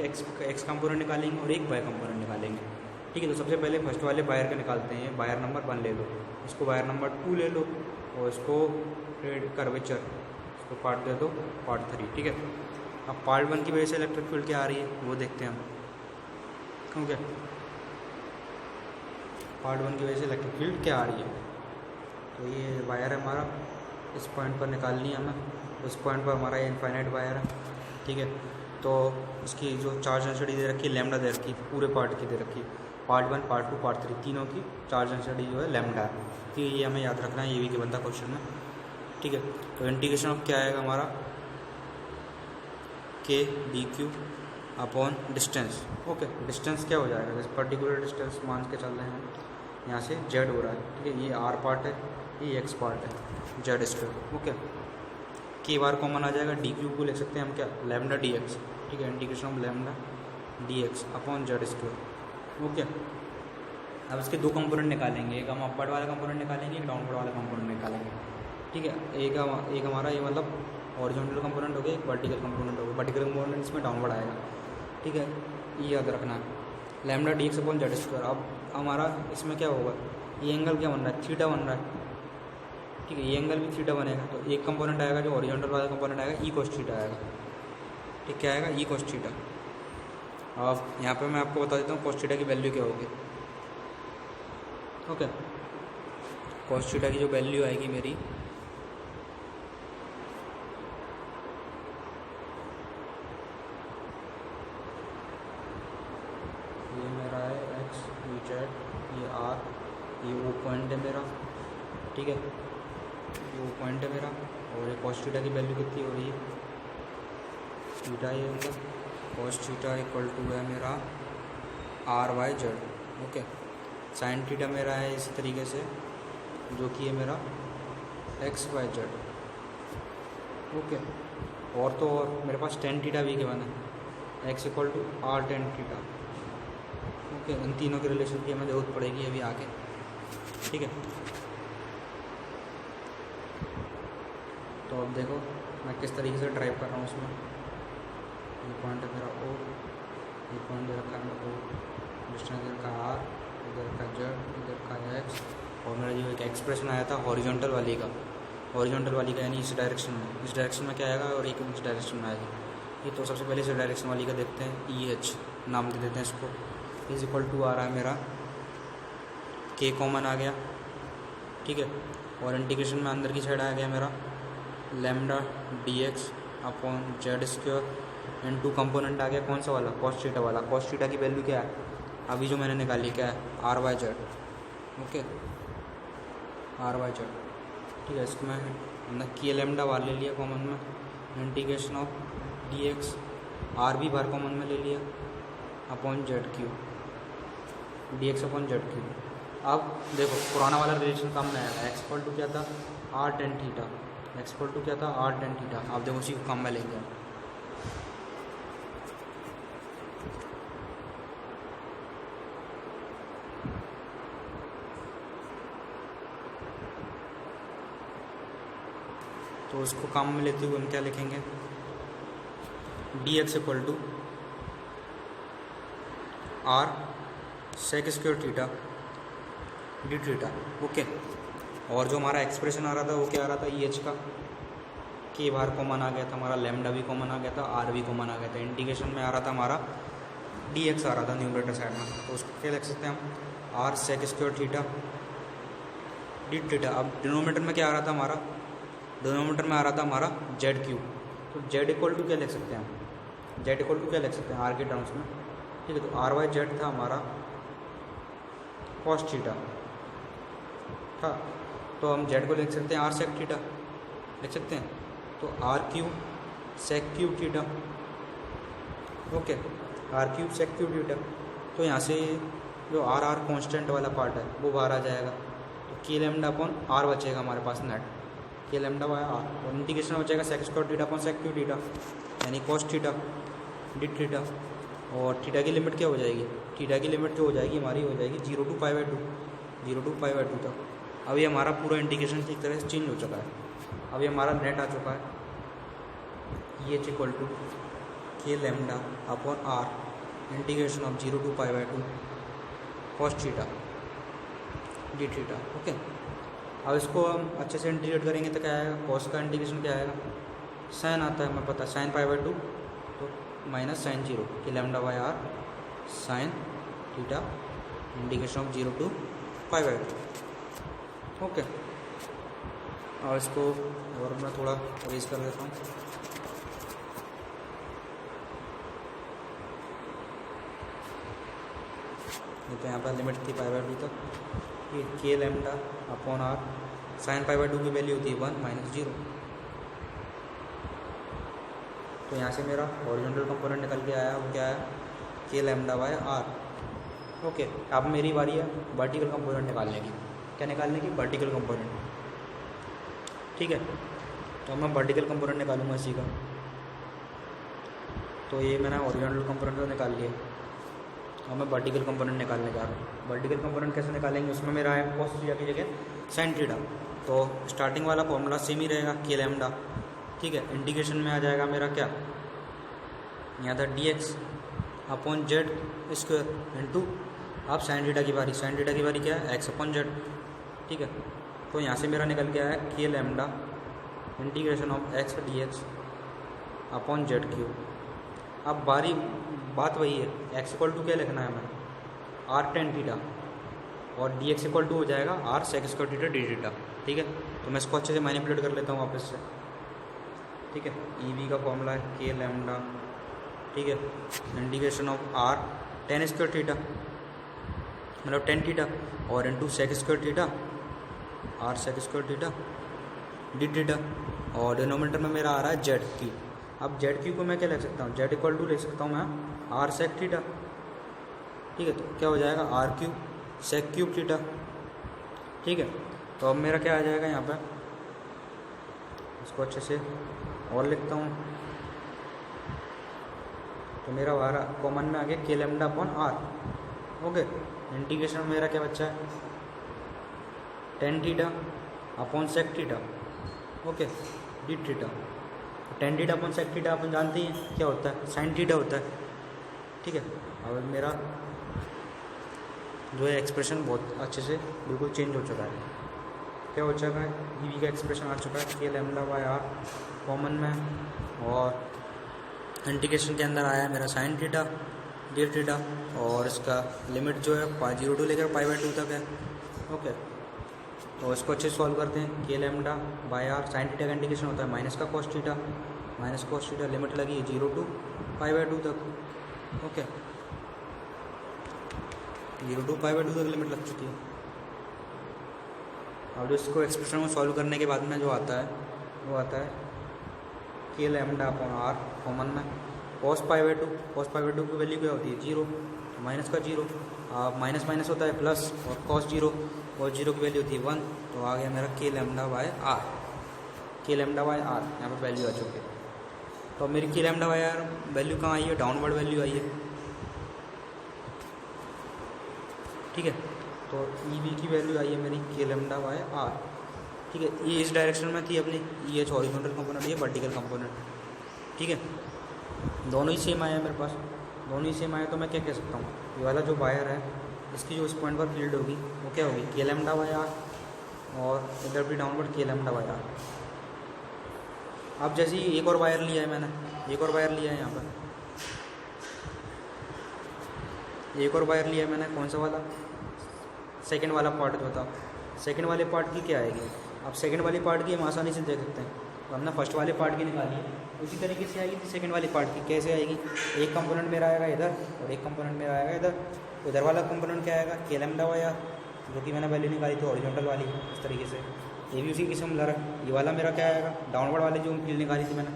Speaker 1: एक्स कंपोनेंट निकालेंगे और एक वाई कंपोनेंट निकालेंगे, ठीक है। तो सबसे पहले फर्स्ट वाले वायर का निकालते हैं। वायर नंबर 1 ले लो, इसको वायर नंबर 2 ले लो और इसको कर्वेचर इसको पार्ट दे दो पार्ट 3, ठीक है। अब पार्ट 1 की वजह से इलेक्ट्रिक फील्ड क्या आ रही है वो देखते हैं हम, क्यों क्या पार्ट 1 की वजह से इलेक्ट्रिक फील्ड क्या आ रही है। तो ये वायर है हमारा, इस पॉइंट पर निकालनी है हमें, उस पॉइंट पर हमारा ये इनफाइनाइट वायर है, ठीक है। तो इसकी जो चार्ज डेंसिटी दे रखी है लैम्डा दे रखी है, पूरे पार्ट की दे रखी है, पार्ट 1 पार्ट 2 पार्ट 3 तीनों की चार्ज डेंसिटी जो है लैम्डा है, ठीक है। ये हमें याद रखना है, ये भी कि बनता क्वेश्चन में, ठीक है। तो इंटीग्रेशन ऑफ क्या आएगा हमारा, के D q upon distance, okay. Distance क्या हो जाएगा, जैसे पर्टिकुलर डिस्टेंस मान के चल रहे हैं यहाँ से जेड हो रहा है, ठीक है। ये आर पार्ट है, ये एक्स पार्ट है, जेड स्क्वायर, ओके। के बार कॉमन आ जाएगा, डी क्यू को लिख सकते हैं हम क्या, लैम्डा डी एक्स, ठीक है। Integration of lambda d x upon z square, okay. अब इसके 2 कंपोनेंट निकालेंगे, एक हम अपवर्ड वाला कंपोनेंट निकालेंगे, एक डाउनवर्ड वाला कंपोनेंट निकालेंगे, ठीक है। एक हमारा ये मतलब हॉरिजॉन्टल कंपोनेंट हो गया, एक वर्टिकल कंपोनेंट हो गया। वर्टिकल कंपोनेंट इसमें डाउनवर्ड आएगा, ठीक है, ये याद रखना है, lambda d x upon z square. अब हमारा इसमें क्या होगा, ये एंगल क्या बन रहा है, थीटा बन रहा है, ठीक है। ये एंगल भी थीटा बनेगा, तो एक कंपोनेंट आएगा जो हॉरिजॉन्टल वाला कंपोनेंट आएगा, ई कॉस थीटा आएगा, ठीक, क्या आएगा, ई कॉस थीटा। अब यहाँ पे मैं आपको बता देता हूँ कॉस थीटा की वैल्यू क्या होगी, ओके। कॉस थीटा की जो वैल्यू आएगी मेरी, ये मेरा है एक्स, ये जेड, ये आर, ये ओ पॉइंट है मेरा, ठीक है, ये ओ पॉइंट है मेरा। और ये कॉस थीटा की वैल्यू कितनी हो रही है, थीटा, ये होगा कॉस थीटा इक्वल टू है मेरा r Y z, okay. Sine theta मेरा है इसी तरीके से, जो कि है मेरा एक्स वाई जेड, ओके। और तो और मेरे पास टेन थीटा भी के बना है, x equal to r tan theta, okay. इन तीनों के रिलेशन की हमें जरूरत पड़ेगी अभी आगे, ठीक है। तो अब देखो मैं किस तरीके से ड्राइव कर रहा हूँ उसमें, ये पॉइंट है मेरा ओ, ये पॉइंट दे रखा है मेरा ओ, डिस्टेंस दे रखा है आर, इधर का जेड, इधर का एक्स। और मेरा जो एक एक्सप्रेशन आया था हॉरिजॉन्टल वाली का, हॉरिजॉन्टल वाली का यानी इस डायरेक्शन में क्या आएगा और एक इस डायरेक्शन में आएगा। ये तो सबसे पहले इस डायरेक्शन वाली का देखते हैं, ई एच नाम दे देते हैं इसको, इज इक्वल टू आ रहा है मेरा के कॉमन आ गया, ठीक है। और इंटीग्रेशन में अंदर की साइड आ गया मेरा lambda d x upon z square इन 2 कंपोनेंट आ गया, कौन सा वाला, कॉस थीटा वाला। कॉस थीटा की वैल्यू क्या है अभी जो मैंने निकाली, क्या है, r Y z, okay, r Y z, ठीक है। इसको मैं अंदर के लैम्डा वाला ले लिया कॉमन में, integration of d x r भी बार कॉमन में ले लिया upon z cube, d x upon z cube. अब देखो पुराना वाला रिलेशन काम में आया, एक्स इक्वल टू क्या था, r tan theta, x equal to क्या था, आर टेन थीटा। आप देखो उसी को काम में लेंगे, तो उसको काम में लेते हुए हम क्या लिखेंगे, d x equal to r sec square theta d theta, okay. और जो हमारा एक्सप्रेशन आ रहा था वो क्या आ रहा था, ई एच का के बाहर कॉमन आ गया था हमारा, लैम्डा भी कॉमन आ गया था, आर भी कॉमन आ गया था। इंटीग्रेशन में आ रहा था हमारा डी एक्स आ रहा था न्यूमरेटर साइड में, तो उसको क्या लिख सकते हैं हम, r sec square theta d theta. अब डिनोमिनेटर में क्या आ रहा था हमारा, डिनोमिनेटर में आ रहा था हमारा जेड क्यू, तो जेड इक्वल टू क्या लिख सकते हैं हम, जेड इक्वल टू क्या लिख सकते हैं आर के टर्म्स में, ठीक है। तो आर वाई जेड था हमारा कॉस थीटा था, तो हम जेड को लिख सकते हैं आर सेक थीटा लिख सकते हैं, तो r cube sec cube theta, okay, r cube sec cube theta. तो यहाँ से जो आर आर कॉन्स्टेंट वाला पार्ट है वो बाहर आ जाएगा, तो के लैम्डा अपॉन आर बचेगा हमारे पास net, k lambda by r, और इंटीग्रेशन हो जाएगा sec square theta upon sec cube theta यानी कॉस थीटा डी थीटा, और थीटा की लिमिट क्या हो जाएगी, थीटा की लिमिट जो हो जाएगी हमारी हो जाएगी 0 to π/2, 0 to π/2 तक। अभी हमारा पूरा इंटीग्रेशन एक तरह से चेंज हो चुका है। अभी हमारा नेट आ चुका है ये equal to k lambda upon r integration of 0 to π/2 cos theta d theta. Okay, अब इसको हम अच्छे से इंटीग्रेट करेंगे तो क्या आएगा, कॉस का इंटीग्रेशन क्या आएगा, साइन आता है हमें पता, साइन π/2 तो minus sine 0 k lambda by r sine theta integration of 0 to π/2। Okay, और इसको और मैं थोड़ा रेज कर देता हूँ। तो यहाँ पर लिमिट थी π/2 तक, ये के लैम्डा अपॉन आर साइन π/2 की वैल्यू होती है 1 - 0। तो यहाँ से मेरा हॉरिजॉन्टल कंपोनेंट निकल के आया, वो क्या है k lambda by r. Okay, अब मेरी बारी है वर्टिकल कंपोनेंट निकालने की। क्या निकालने की, वर्टिकल कंपोनेंट। ठीक है, तो मैं वर्टिकल कंपोनेंट निकालूंगा इसी का। तो ये मैंने हॉरिजॉन्टल कंपोनेंट तो निकाल लिया, और मैं वर्टिकल कंपोनेंट निकालने जा रहा हूँ। वर्टिकल कंपोनेंट कैसे निकालेंगे, उसमें मेरा है कॉस थीटा की जगह साइन थीटा। तो स्टार्टिंग वाला फॉर्मूला सेम ही रहेगा के लैम्डा। ठीक है, इंटीग्रेशन में आ जाएगा मेरा क्या, यहाँ था dx upon z square into अब साइन थीटा की बारी, साइन थीटा की बारी क्या है x अपॉन जेड। ठीक है, तो यहाँ से मेरा निकल के आया के lambda integration of x dx upon z cube. अब बात वही है, x इक्वल टू क्या लिखना है हमें, r tan थीटा, और dx इक्वल टू हो जाएगा r sec square theta d theta. ठीक है, तो मैं इसको अच्छे से मैनिपुलेट कर लेता हूँ वापस से। ठीक है, EV का फॉर्मूला है के लैम्डा, ठीक है, integration of r tan square theta मतलब tan थीटा और into sec square theta r sec square theta d theta, और डिनोमिनेटर में मेरा आ रहा है जेड क्यू। अब जेड क्यू को मैं क्या लिख सकता हूँ, जेड इक्वल टू लिख सकता हूँ मैं r सेक थीटा। ठीक है, तो क्या हो जाएगा r cube sec cube theta. ठीक है, तो अब मेरा क्या आ जाएगा यहाँ पे, इसको अच्छे से और लिखता हूँ। तो मेरा हमारा कॉमन में आ गया k lambda upon r. Okay, integration मेरा क्या बच्चा है tan theta upon sec theta. Okay, d theta, tan theta upon sec theta अपन जानते हैं क्या होता है, साइन थीटा होता है। ठीक है, अब मेरा जो है एक्सप्रेशन बहुत अच्छे से बिल्कुल चेंज हो चुका है। क्या हो चुका है, EV का एक्सप्रेशन आ चुका है k lambda by are common में, और इंटीग्रेशन के अंदर आया मेरा साइन थीटा डी थीटा, और इसका लिमिट जो है 0 to लेकर π/2 तक है। ओके, तो इसको अच्छे से सॉल्व करते हैं। K lambda by r sine theta का इंटीग्रेशन होता है माइनस का cos theta, minus cos theta, limit लगी 0 to π/2 तक। ओके, 0 to π/2 तक लिमिट लग चुकी है। अब जो इसको एक्सप्रेशन को सॉल्व करने के बाद में जो आता है वो आता है k lambda upon are common में कॉस π/2, कॉस π/2 की वैल्यू क्या होती है 0, तो माइनस का 0, माइनस माइनस होता है प्लस, और कॉस 0 और 0 की वैल्यू होती है 1, तो आ गया मेरा के lambda by r. K lambda by are यहाँ पर वैल्यू आ चुकी है। तो मेरी के लैम्डा बाय आर वैल्यू कहाँ आई है, डाउनवर्ड वैल्यू आई है। ठीक है, तो EV की वैल्यू आई है मेरी के लैम्डा बाय आर। ठीक है, ये इस डायरेक्शन में थी अपनी, ये हॉरिजॉन्टल कंपोनेंट, ये वर्टिकल कंपोनेंट। ठीक है, दोनों ही सेम आया मेरे पास, दोनों ही सेम आया। तो मैं क्या कह सकता हूँ, ये वाला जो वायर है इसकी जो इस पॉइंट पर फील्ड होगी वो क्या होगी के लैम्डा बाय आर, और इधर भी डाउनवर्ड के लैम्डा बाय आर। अब जैसे ही एक और वायर लिया है मैंने, एक और वायर लिया है यहाँ पर, एक और वायर लिया है मैंने, कौन सा वाला, सेकंड वाला पार्ट जो था, सेकंड वाले पार्ट की क्या आएगी। अब सेकंड वाली पार्ट की हम आसानी से देख सकते हैं, तो हमने फर्स्ट वाले पार्ट की निकाली है, उसी तरीके से आएगी सेकंड वाली पार्ट की। कैसे आएगी, एक कंपोनेंट मेरा आएगा इधर और एक कंपोनेंट मेरा आएगा इधर। तो इधर वाला कंपोनेंट क्या आएगा के लैम्डा बाय आर, जो कि मैंने वैल्यू निकाली थी हॉरिजॉन्टल वाली, इस तरीके से। ये भी उसी की सिमिलर है। ये वाला मेरा क्या आएगा, डाउनवर्ड वाली जो फील्ड निकाली थी मैंने,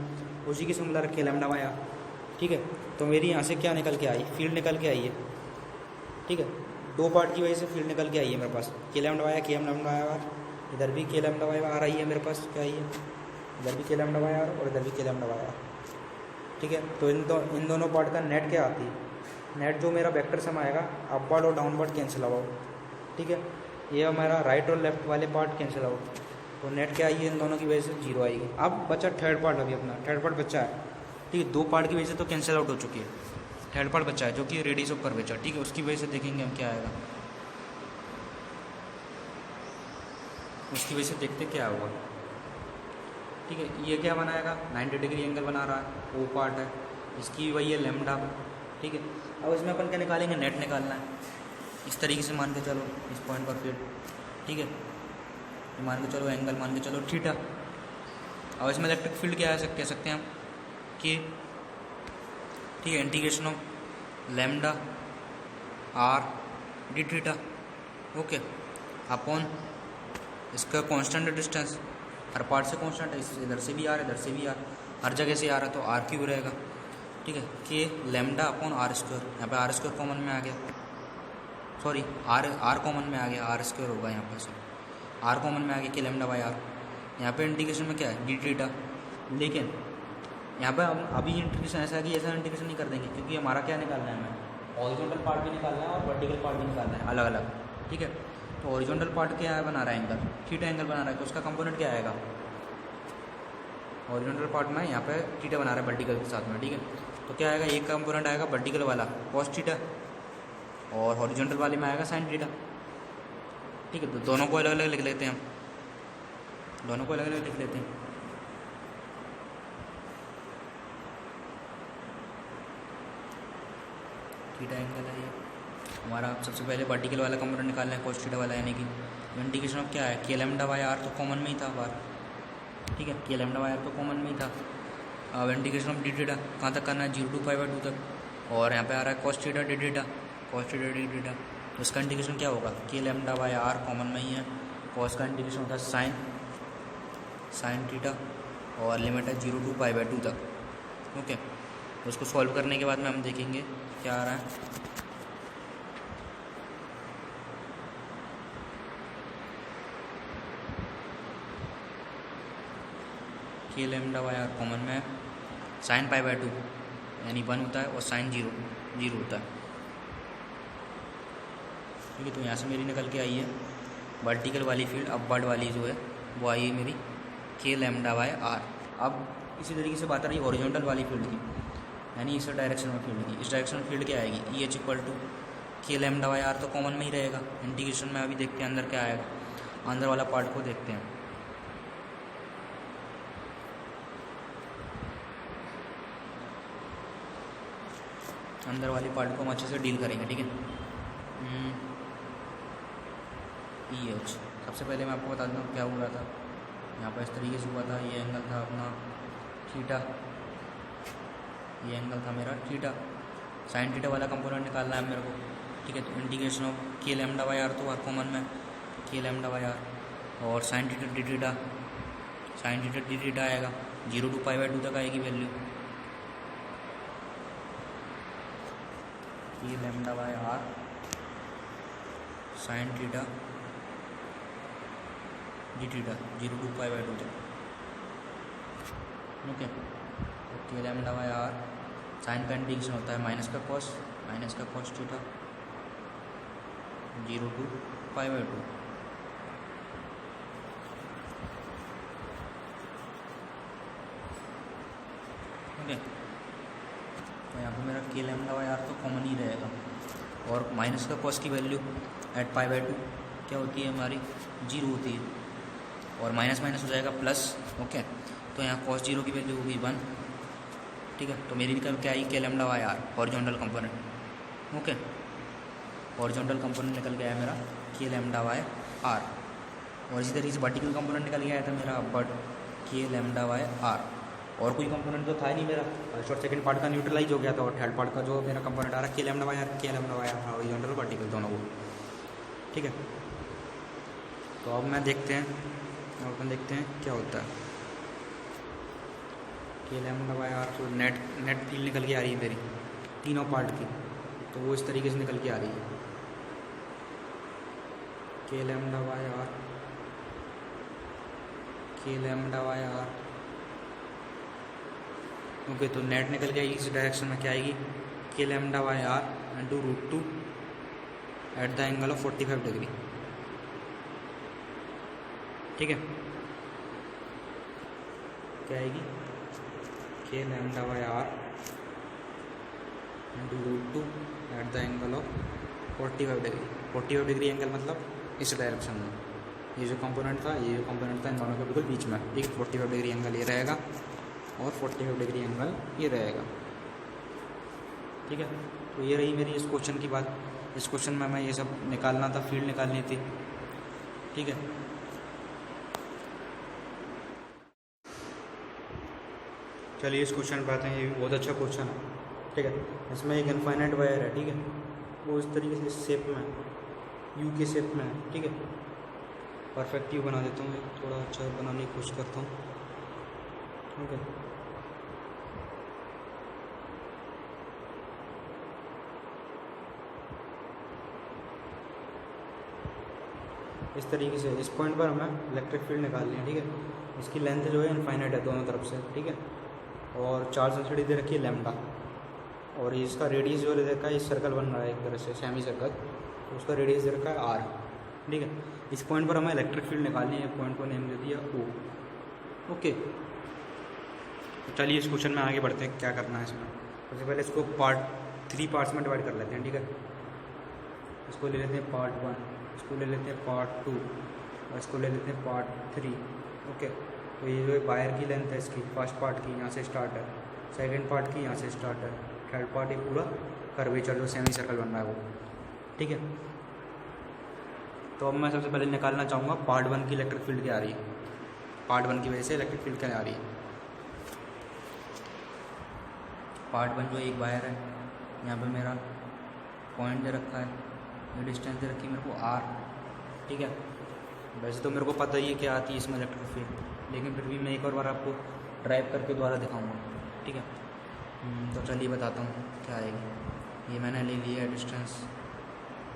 Speaker 1: उसी की सिमिलर है के लैम्डा बाय आर। ठीक है, तो मेरी यहाँ से क्या निकल के आई, फील्ड निकल के आई है। ठीक है, दो पार्ट की वजह से फील्ड निकल के आई है मेरे पास, के lambda by r, k lambda by are. इधर भी के लैम्डा वाई आर आई है मेरे पास, क्या है, इधर भी के लैम्डा वाई आर और इधर भी के लैम्डा वाई आर। ठीक है, तो इन दोनों पार्ट का नेट क्या आती है, नेट जो मेरा वेक्टर सम आएगा अपवर्ड और डाउनवर्ड कैंसिल आउट। ठीक है, ये हमारा राइट और लेफ्ट वाले पार्ट कैंसिल आउट, तो नेट क्या आई है इन दोनों की वजह से 0 आएगी। अब बचा थर्ड पार्ट, अभी अपना थर्ड पार्ट बचा है। ठीक है, 2 पार्ट की वजह से तो कैंसिल आउट हो चुकी है, थर्ड पार्ट बचा है जो कि रेडियस ऑफ कर्वेचर। ठीक है, उसकी वजह से देखेंगे हम क्या आएगा, उसकी वजह से देखते क्या होगा। ठीक है, ये क्या बनाएगा, 90 डिग्री एंगल बना रहा है, वो पार्ट है, इसकी वही है लैम्डा। ठीक है, अब इसमें अपन क्या निकालेंगे, नेट निकालना है। इस तरीके से मान के चलो इस पॉइंट पर फिर, ठीक है, ये मान के चलो एंगल मान के चलो थीटा। अब इसमें इलेक्ट्रिक फील्ड क्या है कह सकते हैं हम कि, ठीक है, integration of lambda r D theta, okay, upon इसका कांस्टेंट डिस्टेंस, हर पार्ट से कांस्टेंट है, इधर से भी आर इधर से भी आर, हर जगह से आ रहा है तो आर क्यूब रहेगा। ठीक है, k lambda upon r square, यहाँ पे आर स्क्वायर कॉमन में आ गया, सॉरी आर कॉमन में आ गया, आर स्क्वायर होगा यहाँ पे, सर आर कॉमन में आ गया, के लैम्डा बाई आर। यहाँ पे इंटीग्रेशन में क्या है, डी थीटा, लेकिन यहाँ पे हम अभी इंटीग्रेशन ऐसा है कि ऐसा इंटीग्रेशन नहीं कर देंगे, क्योंकि हमारा क्या निकालना है, हमें हॉरिजॉन्टल पार्ट भी निकालना है और वर्टिकल पार्ट भी निकालना है अलग अलग। ठीक है, तो हॉरिजॉन्टल पार्ट क्या है, बना रहा है एंगल थीटा एंगल बना रहा है, तो उसका कंपोनेंट क्या आएगा, हॉरिजॉन्टल पार्ट में यहाँ पे थीटा बना रहा है वर्टिकल के साथ में। ठीक है, तो क्या आएगा, एक कंपोनेंट आएगा वर्टिकल वाला कॉस थीटा और हॉरिजॉन्टल वाले में आएगा साइन थीटा। ठीक है, तो दोनों को अलग अलग लिख लेते हैं हम, दोनों को अलग अलग लिख लेते हैं। थीटा एंगल है ये हमारा, सबसे पहले वर्टिकल वाला कंपोनेंट निकालना है कॉस थीटा वाला, यानी कि इंटीग्रेशन ऑफ क्या है, के लैम्डा बाय आर तो कॉमन में ही था बार। ठीक है, के लैम्डा बाय आर तो कॉमन में ही था। अब इंटीग्रेशन ऑफ डी थीटा कहाँ तक करना है, 0 to π/2 तक, और यहाँ पे आ रहा है cos theta d theta, cos theta d theta, तो इसका इंटीग्रेशन क्या होगा, के लैम्डा बाय आर कॉमन में ही है, कॉस का इंटीग्रेशन होता है साइन थीटा, और लिमिट है 0 to π/2 तक। ओके, तो उसको सॉल्व करने के बाद में हम देखेंगे क्या आ रहा है। K lambda by are common में साइन π/2 यानी 1 होता है और साइन 0 होता है। ठीक है, तो यहाँ से मेरी निकल के आई है वर्टिकल वाली फील्ड, अपवर्ड वाली जो है वो आई है मेरी के लैम्डा बाय आर। अब इसी तरीके से बात आ रही है हॉरिजॉन्टल वाली फील्ड की, यानी इस डायरेक्शन में फील्ड की, इस डायरेक्शन में फील्ड क्या आएगी, E H equal to k lambda by r तो कॉमन में ही रहेगा। इंटीग्रेशन में अभी देखते हैं अंदर क्या आएगा, अंदर वाला पार्ट को देखते हैं। अंदर वाली पार्ट को हम अच्छे से डील करेंगे। ठीक है, ई एच, सबसे पहले मैं आपको बता दूँ क्या हुआ था, यहाँ पर इस तरीके से हुआ था, ये एंगल था अपना थीटा, ये एंगल था मेरा थीटा, साइन थीटा वाला कंपोनेंट निकालना है मेरे को। ठीक है, तो integration of k lambda by r तो आर कॉमन में, के लैम्डा बाय आर, और sine theta d theta, sine theta d theta आएगा 0 to π/2 तक आएगी value, k lambda by r sine theta d theta 0 to π/2 तक। Okay, तो k lambda by r sine का integration होता है माइनस का कॉस थीटा 0 to π/2। ओके, तो यहाँ पे मेरा के लैम्डा बाय आर तो कॉमन ही रहेगा, और माइनस का कॉस की वैल्यू एट π/2 क्या होती है हमारी, 0 होती है, और माइनस माइनस हो जाएगा प्लस। ओके, तो यहाँ cos 0 की वैल्यू होगी 1। ठीक है, तो मेरी निकल क्या आई, k lambda by r horizontal component. Okay, horizontal component निकल गया है मेरा के लैम्डा बाय आर, और इसी तरीके से वर्टिकल कंपोनेंट निकल गया था मेरा अपवर्ड के लैम्डा बाय आर, और कोई कंपोनेंट तो था ही नहीं मेरा, शॉर्ट सेकंड पार्ट का न्यूट्रलाइज हो गया था, और थर्ड पार्ट का जो मेरा कंपोनेंट आ रहा है k lambda by r horizontal vertical दोनों को। ठीक है, तो अब मैं देखते हैं, अपन देखते हैं क्या होता है। के लैम्डा बाय आर तो नेट फील्ड निकल के आ रही है मेरी तीनों पार्ट की, तो वो इस तरीके से निकल के आ रही है, k lambda by r k lambda by r. Okay, तो नेट निकल जाएगी इस डायरेक्शन में, क्या आएगी k lambda by r into √2 at the angle of 45 degree. ठीक है, क्या आएगी k lambda by r into √2 at the angle of 45 degree. 45 degree angle मतलब इस डायरेक्शन में, ये जो कंपोनेंट था इन दोनों के बिल्कुल बीच में। ठीक है, 45 डिग्री एंगल ये रहेगा और 45 डिग्री एंगल ये रहेगा। ठीक है, तो ये रही मेरी इस क्वेश्चन की बात। इस क्वेश्चन में मैं ये सब निकालना था, फील्ड निकालनी थी। ठीक है, चलिए इस क्वेश्चन पे आते हैं। ये भी बहुत अच्छा क्वेश्चन है। ठीक है, इसमें एक इनफाइनाइट वायर है। ठीक है, वो इस तरीके से शेप में यू के शेप में है। ठीक है, परफेक्ट यू बना देता हूँ, थोड़ा अच्छा बनाने की कोशिश करता हूँ। ठीक है, इस तरीके से इस पॉइंट पर हमें इलेक्ट्रिक फील्ड निकालनी है। ठीक है, इसकी लेंथ जो है इनफाइनाइट है दोनों तरफ से। ठीक है, और चार्ज डेंसिटी दे रखी है लैम्डा, और इसका रेडियस जो दे रखा है, इस सर्कल बन रहा है एक तरह से सेमी सर्कल, तो उसका रेडियस दे रखा है आर। ठीक है, इस पॉइंट पर हमें इलेक्ट्रिक फील्ड निकालनी है। पॉइंट को नेम दे दिया ओ। ओके, तो चलिए इस क्वेश्चन में आगे बढ़ते हैं, क्या करना है इसमें। सबसे पहले इसको 3 पार्ट्स में डिवाइड कर लेते हैं। ठीक है, इसको ले लेते हैं पार्ट 1, इसको ले लेते हैं पार्ट 2 और इसको ले लेते हैं पार्ट 3। ओके, तो ये जो वायर की लेंथ है इसकी, फर्स्ट पार्ट की यहाँ से स्टार्ट है, सेकंड पार्ट की यहाँ से स्टार्ट है, थर्ड पार्ट ये पूरा कर्वेचर जो सेमी सर्कल बन रहा है वो। ठीक है, तो अब मैं सबसे पहले निकालना चाहूँगा पार्ट 1 की इलेक्ट्रिक फील्ड क्या आ रही है। पार्ट 1 की वजह से इलेक्ट्रिक फील्ड क्या आ रही है। पार्ट 1 जो एक वायर है, यहाँ पे मेरा पॉइंट दे रखा है, ये डिस्टेंस दे रखी है मेरे को आर। ठीक है, वैसे तो मेरे को पता ही है क्या आती है इसमें इलेक्ट्रिक फील्ड, लेकिन फिर भी मैं एक और बार आपको ड्राइव करके द्वारा दिखाऊंगा। ठीक है, तो चलिए बताता हूँ क्या आएगी। ये मैंने ले लिया डिस्टेंस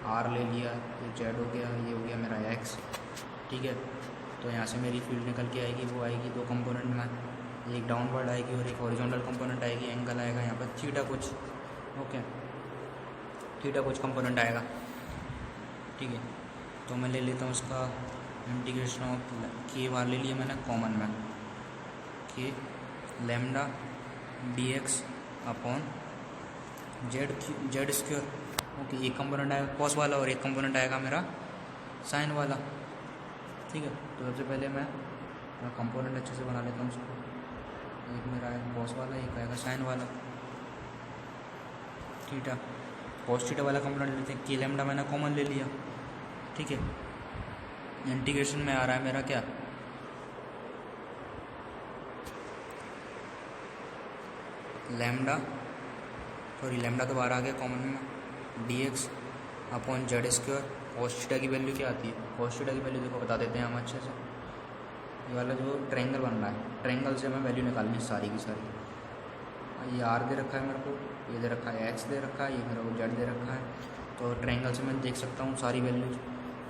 Speaker 1: आर ले लिया, ये जेड हो गया, ये हो गया मेरा एक्स। ठीक है, तो यहाँ से मेरी फील्ड निकल के आएगी, वो आएगी 2 कंपोनेंट में, एक डाउनवर्ड आएगी और एक हॉरिजॉन्टल कंपोनेंट आएगी। एंगल आएगा यहाँ पर थीटा कुछ। ओके, थीटा कुछ कंपोनेंट आएगा। ठीक है, तो मैं ले लेता हूँ उसका इंटीग्रेशन ऑफ के बार ले लिया मैंने कॉमन में, k lambda dx upon z square. Okay, एक कंपोनेंट आएगा कॉस वाला और एक कंपोनेंट आएगा मेरा साइन वाला। ठीक है, तो सबसे पहले मैं कंपोनेंट अच्छे से बना लेता हूँ उसको। एक मेरा आएगा कॉस वाला, एक आएगा साइन वाला। थीटा कॉस थीटा वाला कंपोनेंट लेते हैं, के लैम्डा मैंने कॉमन ले लिया। ठीक है, इंटीग्रेशन में आ रहा है मेरा क्या, लैम्डा तो बाहर आ गया कॉमन में, dx upon z square. Cos theta की वैल्यू क्या आती है, कॉस थीटा की वैल्यू देखो बता देते हैं हम अच्छे से। ये वाला जो ट्रायंगल बन रहा है, ट्रायंगल से हमें वैल्यू निकालनी है सारी की सारी। ये आर दे रखा है मेरे को, ये दे रखा है एक्स दे रखा है, ये मेरे को जेड दे रखा है। तो ट्रायंगल से मैं देख सकता हूँ सारी वैल्यूज।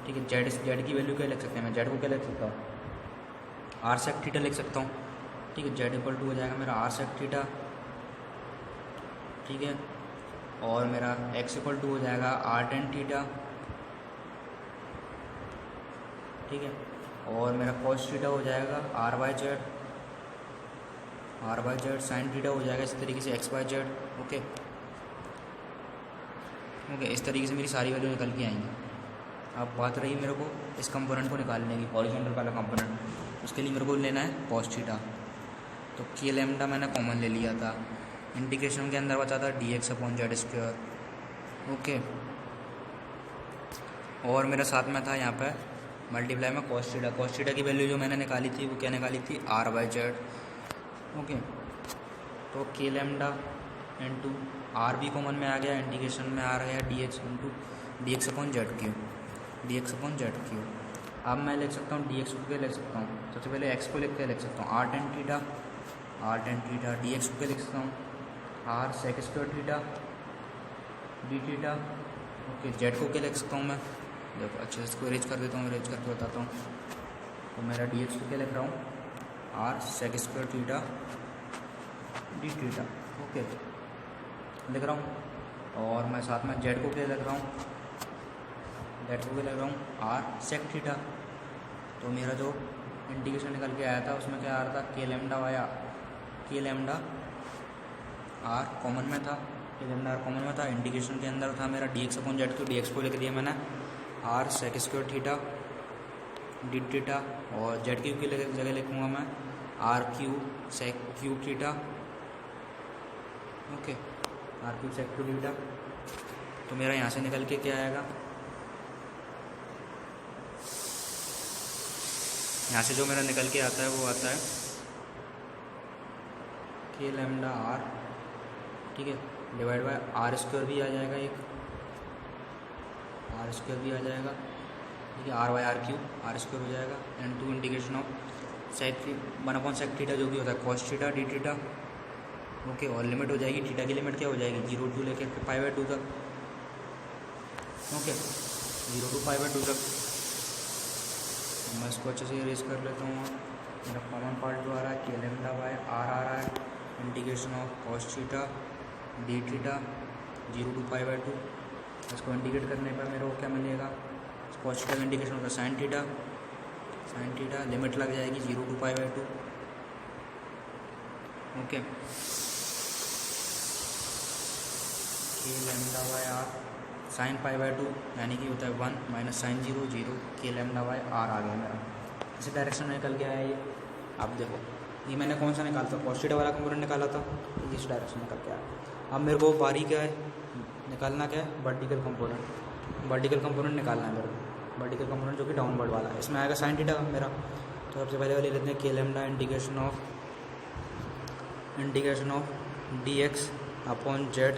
Speaker 1: ठीक है, जेड की वैल्यू क्या लिख सकते हैं, मैं जेड को क्या लिख सकता हूँ, आर सेक थीटा लिख सकता हूँ। ठीक है, जेड इक्वल टू हो जाएगा मेरा आर सेक थीटा। ठीक है, और मेरा एक्स इक्वल टू हो जाएगा आर टेन थीटा। ठीक है, और मेरा कॉस थीटा हो जाएगा r by z, sine theta हो जाएगा इस तरीके से एक्स बाई जेड। ओके, इस तरीके से मेरी सारी वैल्यू निकल के आएंगी। अब बात रही मेरे को इस कंपोनेंट को निकालने की, हॉरिजॉन्टल वाला कंपोनेंट, उसके लिए मेरे को लेना है कॉस थीटा। तो के लैम्डा मैंने कॉमन ले लिया था, इंटीग्रेशन के अंदर बचा था dx upon z square. Okay, और मेरा साथ में था यहाँ पे मल्टीप्लाई में कॉस थीटा की वैल्यू जो मैंने निकाली थी वो क्या निकाली थी, आर बाई जेड। ओके, तो के लैम्डा इंटू आर भी कॉमन में आ गया, इंटीग्रेशन में आ गया dx into dx upon z cube. अब मैं लिख सकता हूँ dx को क्या लिख सकता हूँ, सबसे पहले x को लिख के लिख सकता हूँ आर टेन थीटा, dx को क्या लिख सकता हूँ r sec square theta d theta. Okay, z को क्या लिख सकता हूँ मैं, देखो अच्छे से इसको अरेंज कर देता हूँ, अरेंज करके बताता हूँ। तो मेरा dx को क्या लिख रहा हूँ r sec square theta d theta. Okay, लिख रहा हूँ। और मैं साथ में जेड को क्या लिख रहा हूँ, जेड को क्या लिख रहा हूँ, आर सेक थीटा। तो मेरा जो इंटीग्रेशन निकल के आया था उसमें क्या आ रहा था, के लेमडा वाया के लेमडा आर कॉमन में था, के लेमडा आर कॉमन में था। इंटीग्रेशन के अंदर था मेरा d x upon z cube, d x को लिख दिया मैंने r sec square theta d theta, और जेड क्यू की जगह लिखूँगा मैं r cube sec cube theta. Okay, r cube sec cube theta. तो मेरा यहाँ से निकल के क्या आएगा, यहाँ से जो मेरा निकल के आता है वो आता है के लेमडा आर, ठीक है, डिवाइड बाय आर स्क्वायर भी आ जाएगा, एक आर स्क्वायर भी आ जाएगा, ठीक है, r by r cube r square हो जाएगा, and to integration of sec 1/sec theta जो भी होता है cos theta d theta. Okay, और लिमिट हो जाएगी, थीटा की लिमिट क्या हो जाएगी 0 to लेकर π/2 तक। ओके, 0 to π/2 तक। मैं इसको अच्छे से इरेज कर लेता हूँ। मेरा कॉमन पार्ट जो आ रहा है के लेमडा बाय आर आ रहा है, integration of cos theta d theta 0 to π/2। इसको इंटीग्रेट करने पर मेरे को क्या मिलेगा, कॉस थीटा का इंटीग्रेशन होता है साइन थीटा, लिमिट लग जाएगी 0 to π/2। ओके, के लेमडा बाय आर साइन π/2 यानी कि होता है 1 माइनस साइन 0 0, के लेमडा बाय आर आ गया मेरा। इसी डायरेक्शन में निकल के आया ये। आप देखो, ये मैंने कौन सा निकाला था, कॉस थीटा वाला कंपोनेंट निकाला था, तो इस डायरेक्शन में निकल के आया। अब मेरे को बारी क्या है निकालना, क्या है वर्टिकल कंपोनेंट निकालना है मेरे को, वर्टिकल कंपोनेंट जो कि डाउनवर्ड वाला है। इसमें आएगा साइन थीटा मेरा। तो सबसे पहले वाले लेते हैं के lambda integration of d x upon z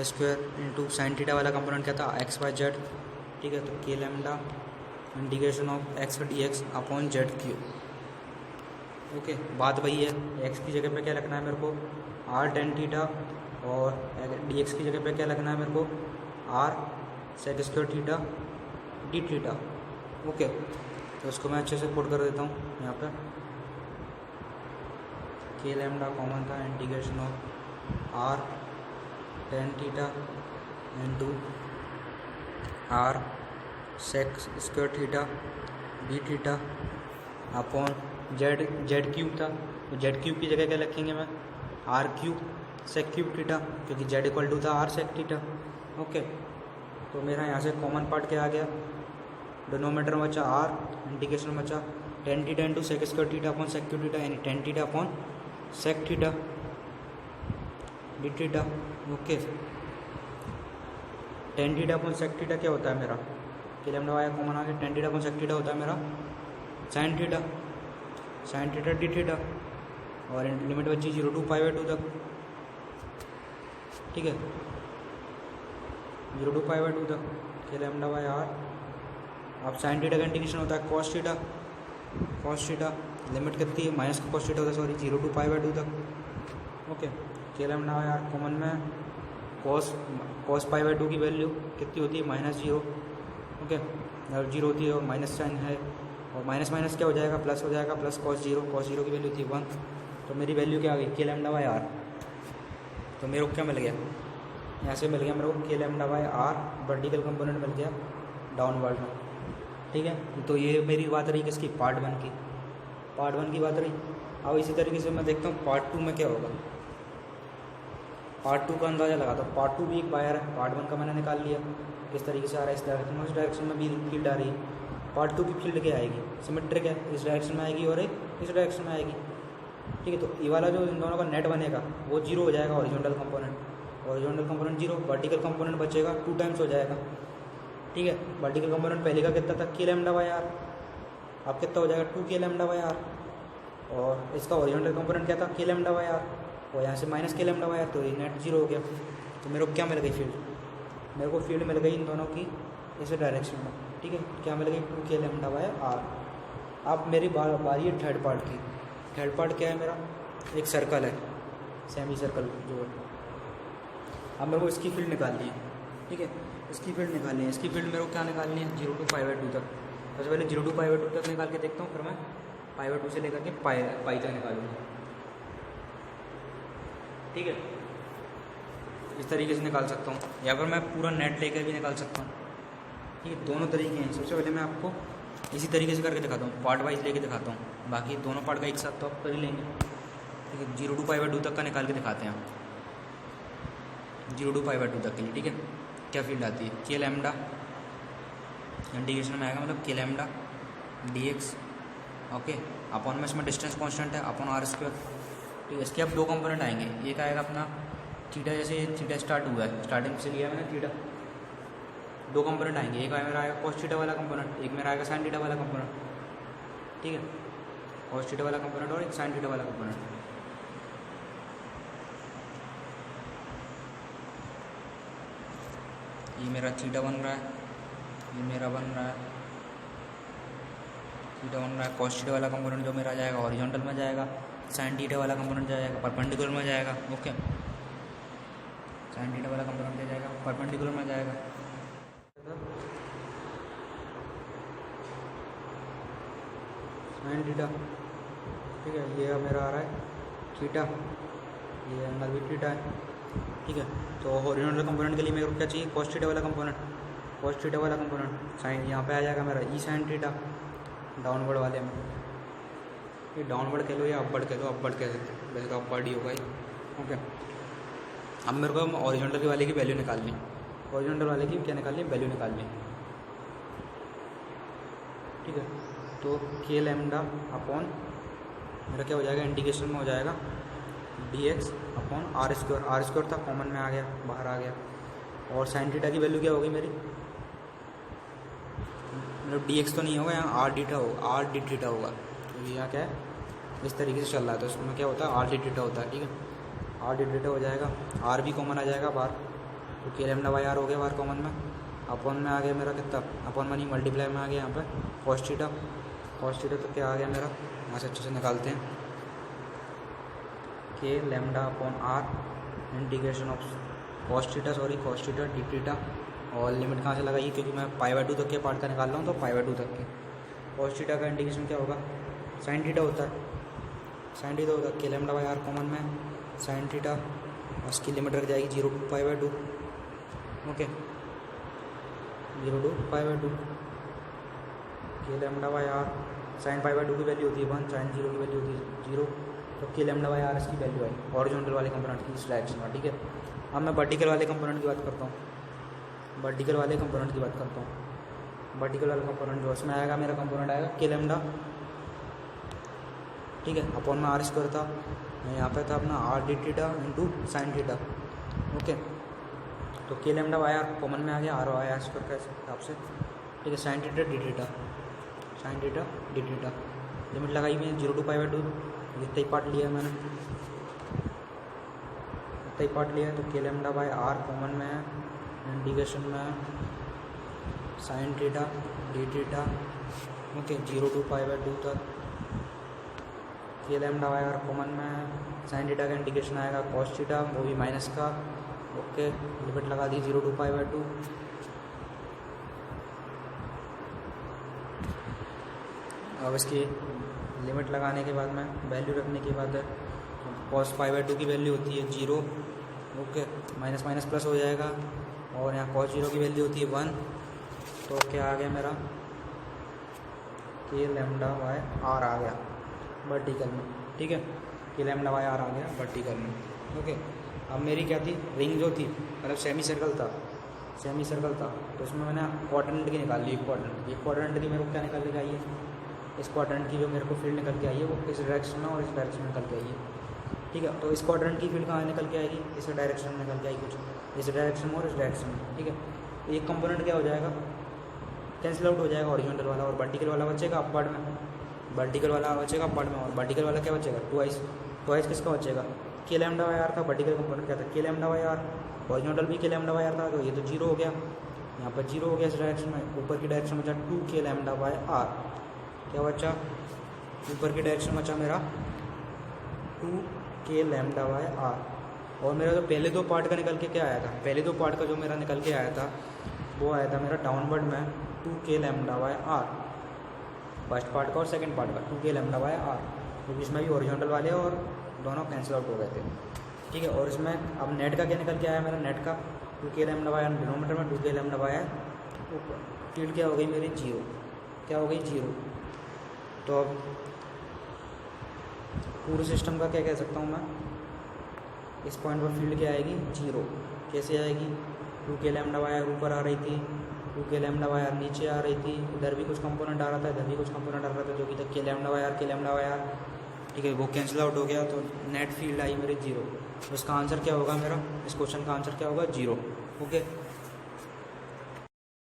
Speaker 1: square into sine theta वाला कंपोनेंट क्या था एक्स बाई जेड, ठीक है। तो के lambda integration of x D x upon z cube. Okay, बात वही है, एक्स की जगह पे क्या रखना है मेरे को आर टेन थीटा, और डी एक्स की जगह पे क्या रखना है मेरे को r sec square theta d theta. Okay, तो उसको मैं अच्छे से पुट कर देता हूँ यहाँ पे। के लेमडा कॉमन था, integration of r tan theta into r sec square theta d theta upon z cube था। तो जेड क्यूब की जगह क्या रखेंगे मैं r cube sec cube theta, क्योंकि जेड इक्वल टू था आर सेक थीटा। ओके, तो मेरा यहाँ से कॉमन पार्ट क्या आ गया, डिनोमीनेटर में बचा आर, इंटीग्रेशन में बचा tan theta into sec square theta upon sec cube theta, यानी tan theta upon sec theta d theta. Okay, tan theta upon sec theta क्या होता है मेरा, के लेमडा वाई कॉमन आ गया, tan theta upon sec theta होता है मेरा साइन थीटा डी थीटा, और लिमिट बची 0 to π/2 तक, ठीक है, 0 to π/2 तक के लेमडा बाय आर। अब साइन थीटा का इंटीग्रेशन होता है कॉस थीटा, लिमिट कितनी है माइनस का कॉस थीटा होता है, सॉरी 0 to π/2 तक। ओके, के लेमडा बाय आर कॉमन में कॉस π/2 की वैल्यू कितनी होती है -0। ओके, जब 0 होती है और माइनस साइन है, और माइनस माइनस क्या हो जाएगा प्लस हो जाएगा, प्लस कॉस 0 की वैल्यू थी 1, तो मेरी वैल्यू क्या आ गई के लेमडा बाय आर। तो मेरे को क्या मिल गया, यहाँ से मिल गया मेरे को k lambda by r, vertical component मिल गया डाउनवर्ड में, ठीक है। तो ये मेरी बात रही किसकी, पार्ट वन की बात रही। अब इसी तरीके से मैं देखता हूँ पार्ट 2 में क्या होगा। पार्ट 2 का अंदाज़ा लगाता हूँ। पार्ट 2 भी एक वायर है, पार्ट 1 का मैंने निकाल लिया, इस तरीके से आ रहा है, इस डायरेक्शन में, उस डायरेक्शन में भी फील्ड आ रही है। पार्ट 2 की फील्ड क्या आएगी, सिमेट्रिक है, इस डायरेक्शन में आएगी और एक इस डायरेक्शन में आएगी, ठीक है। तो ये वाला जो इन दोनों का नेट बनेगा वो 0 हो जाएगा, हॉरिजॉन्टल कंपोनेंट 0, वर्टिकल कंपोनेंट बचेगा 2 टाइम्स हो जाएगा, ठीक है। वर्टिकल कंपोनेंट पहले का कितना था के लेमडा बाय आर, अब कितना हो जाएगा 2 के लेमडा बाय आर, और इसका हॉरिजॉन्टल कंपोनेंट क्या था के लेमडा बाय आर, और यहाँ से माइनस के लेमडा बाय आर, तो ये नेट 0 हो गया। तो मेरे को क्या मिल गई फील्ड, मेरे को फील्ड मिल गई इन दोनों की इस डायरेक्शन में, ठीक है। क्या मिल गई 2 के लेमडा बाय आर। अब मेरी बारी है थर्ड पार्ट की। थर्ड पार्ट क्या है मेरा, एक सर्कल है, सेमी सर्कल जो है। अब मेरे को इसकी फील्ड निकालनी है, ठीक है, इसकी फील्ड निकालनी है। इसकी फील्ड मेरे को क्या निकालनी है 0 to π/2 तक। सबसे पहले 0 to π/2 तक निकाल के देखता हूँ, फिर मैं पाई/2 से लेकर के पाई तक निकालूंगा। ठीक है, इस तरीके से निकाल सकता हूँ, या फिर मैं पूरा नेट लेकर भी निकाल सकता हूँ। ठीक है, दोनों तरीके हैं। सबसे पहले मैं आपको इसी तरीके से करके दिखाता हूँ, पार्ट वाइज लेके दिखाता हूँ, बाकी दोनों पार्ट का एक साथ तो आप कर ही लेंगे। ठीक है, 0 to पाई/2 तक का निकाल के दिखाते हैं, 0 to पाई/2 तक के लिए। ठीक है, क्या फील्ड आती है, के लैम्डा इंटीग्रेशन में आएगा, मतलब के लैम्डा dx, ओके, अपॉन में इसमें डिस्टेंस कांस्टेंट है, अपॉन r²। ठीक है, इसके अब दो कंपोनेंट आएंगे, एक आएगा अपना थीटा, जैसे थीटा स्टार्ट हुआ है, स्टार्टिंग से लिया मैंने थीटा, दो कंपोनेंट आएंगे, एक मेरा आएगा कॉस थीटा वाला कंपोनेंट, एक मेरा आएगा साइन थीटा वाला कंपोनेंट। ठीक है, कॉस थीटा वाला कंपोनेंट और एक साइन थीटा वाला कंपोनेंट। ये मेरा थीटा बन रहा है, ये मेरा बन रहा है थीटा बन रहा है। कॉस थीटा वाला कंपोनेंट जो मेरा जाएगा हॉरिजॉन्टल में जाएगा, साइन थीटा वाला कंपोनेंट जाएगा परपेंडिकुलर में जाएगा। ओके, साइन थीटा वाला कंपोनेंट जाएगा परपेंडिकुलर में जाएगा। साइन थीटा, ठीक है, ये मेरा आ रहा है थीटा, ये एंगल भी थीटा है। ठीक है, तो हॉरिजॉन्टल कंपोनेंट के लिए मेरे को क्या चाहिए, कॉस थीटा वाला कंपोनेंट, कॉस थीटा वाला कंपोनेंट साइन, यहाँ पे आ जाएगा मेरा ई साइन थीटा डाउनवर्ड वाले में। ये डाउनवर्ड कह लो या अपवर्ड कह लो, अपवर्ड कह सकते हैं, वैसे तो अपवर्ड ही होगा ही। ओके, अब मेरे को हॉरिजॉन्टल के वाले की वैल्यू निकालनी, हॉरिजॉन्टल वाले की क्या निकालनी, वैल्यू निकालनी। ठीक है, तो के लैम्डा अपॉन मेरा क्या हो जाएगा, इंटीग्रेशन में हो जाएगा dx अपॉन r² था, कॉमन में आ गया, बाहर आ गया। और साइन थीटा की वैल्यू क्या होगी मेरी, मतलब dx तो नहीं होगा, यहाँ r थीटा होगा, r d थीटा होगा। तो यहाँ क्या है, इस तरीके से चल रहा है, तो उसमें क्या होता है, r d थीटा होता है। ठीक है, r d थीटा हो जाएगा, r भी कॉमन आ जाएगा बाहर, तो के लैम्डा बाई r हो गया बाहर कॉमन में, अपॉन में आ गया मेरा कितना, अपॉन में नहीं मल्टीप्लाई में आ गया यहाँ पे कॉस थीटा, कॉस थीटा तो क्या आ गया मेरा, यहाँ से अच्छे से निकालते हैं, k lambda upon r integration of cos theta d theta. और लिमिट कहाँ से लगाइए, क्योंकि मैं पाई/2 तक के पार्ट का निकाल रहा हूँ, तो पाई/2 तक के कॉस थीटा का इंटीग्रेशन क्या होगा, साइन थीटा होता है, साइन थीटा होता है, k lambda by r common में साइन थीटा, और उसकी लिमिट रख जाएगी 0 to पाई/2। ओके, 0 to पाई/2, के लैम्डा बाई r, साइन पाई/2 की वैल्यू होती है 1, साइन 0 की वैल्यू होती है 0, तो के लैम्डा बाई r इसकी वैल्यू आई हॉरिजॉन्टल वाले कंपोनेंट की इस डायरेक्शन में। ठीक है, अब मैं वर्टिकल वाले कंपोनेंट की बात करता हूँ, वर्टिकल वाले कंपोनेंट की बात करता हूँ। वर्टिकल वाला कंपोनेंट जो इसमें आएगा, मेरा कंपोनेंट आएगा के लैम्डा, ठीक है, अपॉन में r² था, यहाँ पे था अपना r d theta into sine theta. Okay, तो k lambda by r common में आ गया, r बाई r² के हिसाब से। ठीक है, sine theta d theta, sine theta d theta, limit लगाई मैंने 0 to पाई/2, इतना ही पार्ट लिया मैंने, इतना ही पार्ट लिया है। तो k lambda by r common में है, इंटीग्रेशन में है sine theta d theta. Okay, 0 to पाई/2 तक, के लैम्डा बाई r कॉमन में है, साइन थीटा का इंटीग्रेशन आएगा कॉस थीटा, वो भी माइनस का। ओके, लिमिट लगा दी 0 to पाई/2। अब इसकी लिमिट लगाने के बाद में वैल्यू रखने के बाद कॉस पाई/2 की वैल्यू होती है 0। ओके, माइनस माइनस प्लस हो जाएगा, और यहाँ कॉस 0 की वैल्यू होती है 1। तो क्या आ गया मेरा, के लैम्डा बाई r आ गया वर्टिकल में। ठीक है, के लैम्डा बाई r आ गया वर्टिकल में। ओके, अब मेरी क्या थी, रिंग जो थी, मतलब सेमी सर्कल था, सेमी सर्कल था, तो उसमें मैंने क्वाड्रेंट की निकाल ली, एक क्वाड्रेंट की मेरे को क्या निकल के आई है, इस क्वाड्रेंट की जो मेरे को फील्ड निकल के आई है वो इस डायरेक्शन में और इस डायरेक्शन में निकल के आई है। ठीक है, तो इस क्वाड्रेंट की फील्ड कहाँ निकल के आएगी, इस डायरेक्शन में निकल के आएगी, कुछ इस डायरेक्शन में और इस डायरेक्शन में। ठीक है, एक कंपोनेंट क्या हो जाएगा, कैंसिल आउट हो जाएगा हॉरिजॉन्टल वाला, और वर्टिकल वाला बचेगा अपवर्ड में, वर्टिकल वाला बचेगा अपवर्ड में, और वर्टिकल वाला क्या बचेगा, ट्वाइस किसका बचेगा, के लैम्डा बाई r था, वर्टिकल कंपोनेंट क्या था, के लैम्डा बाई r, हॉरिजॉन्टल भी के लैम्डा बाई r था, तो ये तो 0 हो गया, यहाँ पर 0 हो गया इस डायरेक्शन में। ऊपर की डायरेक्शन बचा 2 के लैम्डा बाई r, क्या बचा, ऊपर की डायरेक्शन बचा मेरा 2 के लैम्डा बाई r। और मेरा जो पहले दो पार्ट का निकल के क्या आया था, पहले दो पार्ट का जो मेरा निकल के आया था वो आया था मेरा डाउनवर्ड में 2 के lambda by r। First part का और सेकंड पार्ट का 2k लैम्डा बाय आर, क्योंकि इसमें भी हॉरिजॉन्टल वाले और दोनों कैंसिल आउट हो गए थे। ठीक है, और इसमें अब नेट का क्या निकल के आया मेरा, नेट का 2k lambda by are denominator में 2k लैम्डा बाय आर ऊपर, फील्ड क्या हो गई मेरी 0, क्या हो गई 0। तो अब पूरे सिस्टम का क्या कह सकता हूँ मैं, इस पॉइंट पर फील्ड क्या आएगी 0। कैसे आएगी, 2k लैम्डा बाय आर ऊपर आ रही थी, 2k लैम्डा बाय आर नीचे आ रही थी, इधर भी कुछ कंपोनेंट आ रहा था, इधर भी कुछ कंपोनेंट आ रहा था, जो कि k lambda by r, k lambda by r. ठीक है, वो कैंसिल आउट हो गया, तो नेट फील्ड आई मेरी 0। तो इसका आंसर क्या होगा मेरा, इस क्वेश्चन का आंसर क्या होगा 0। ओके।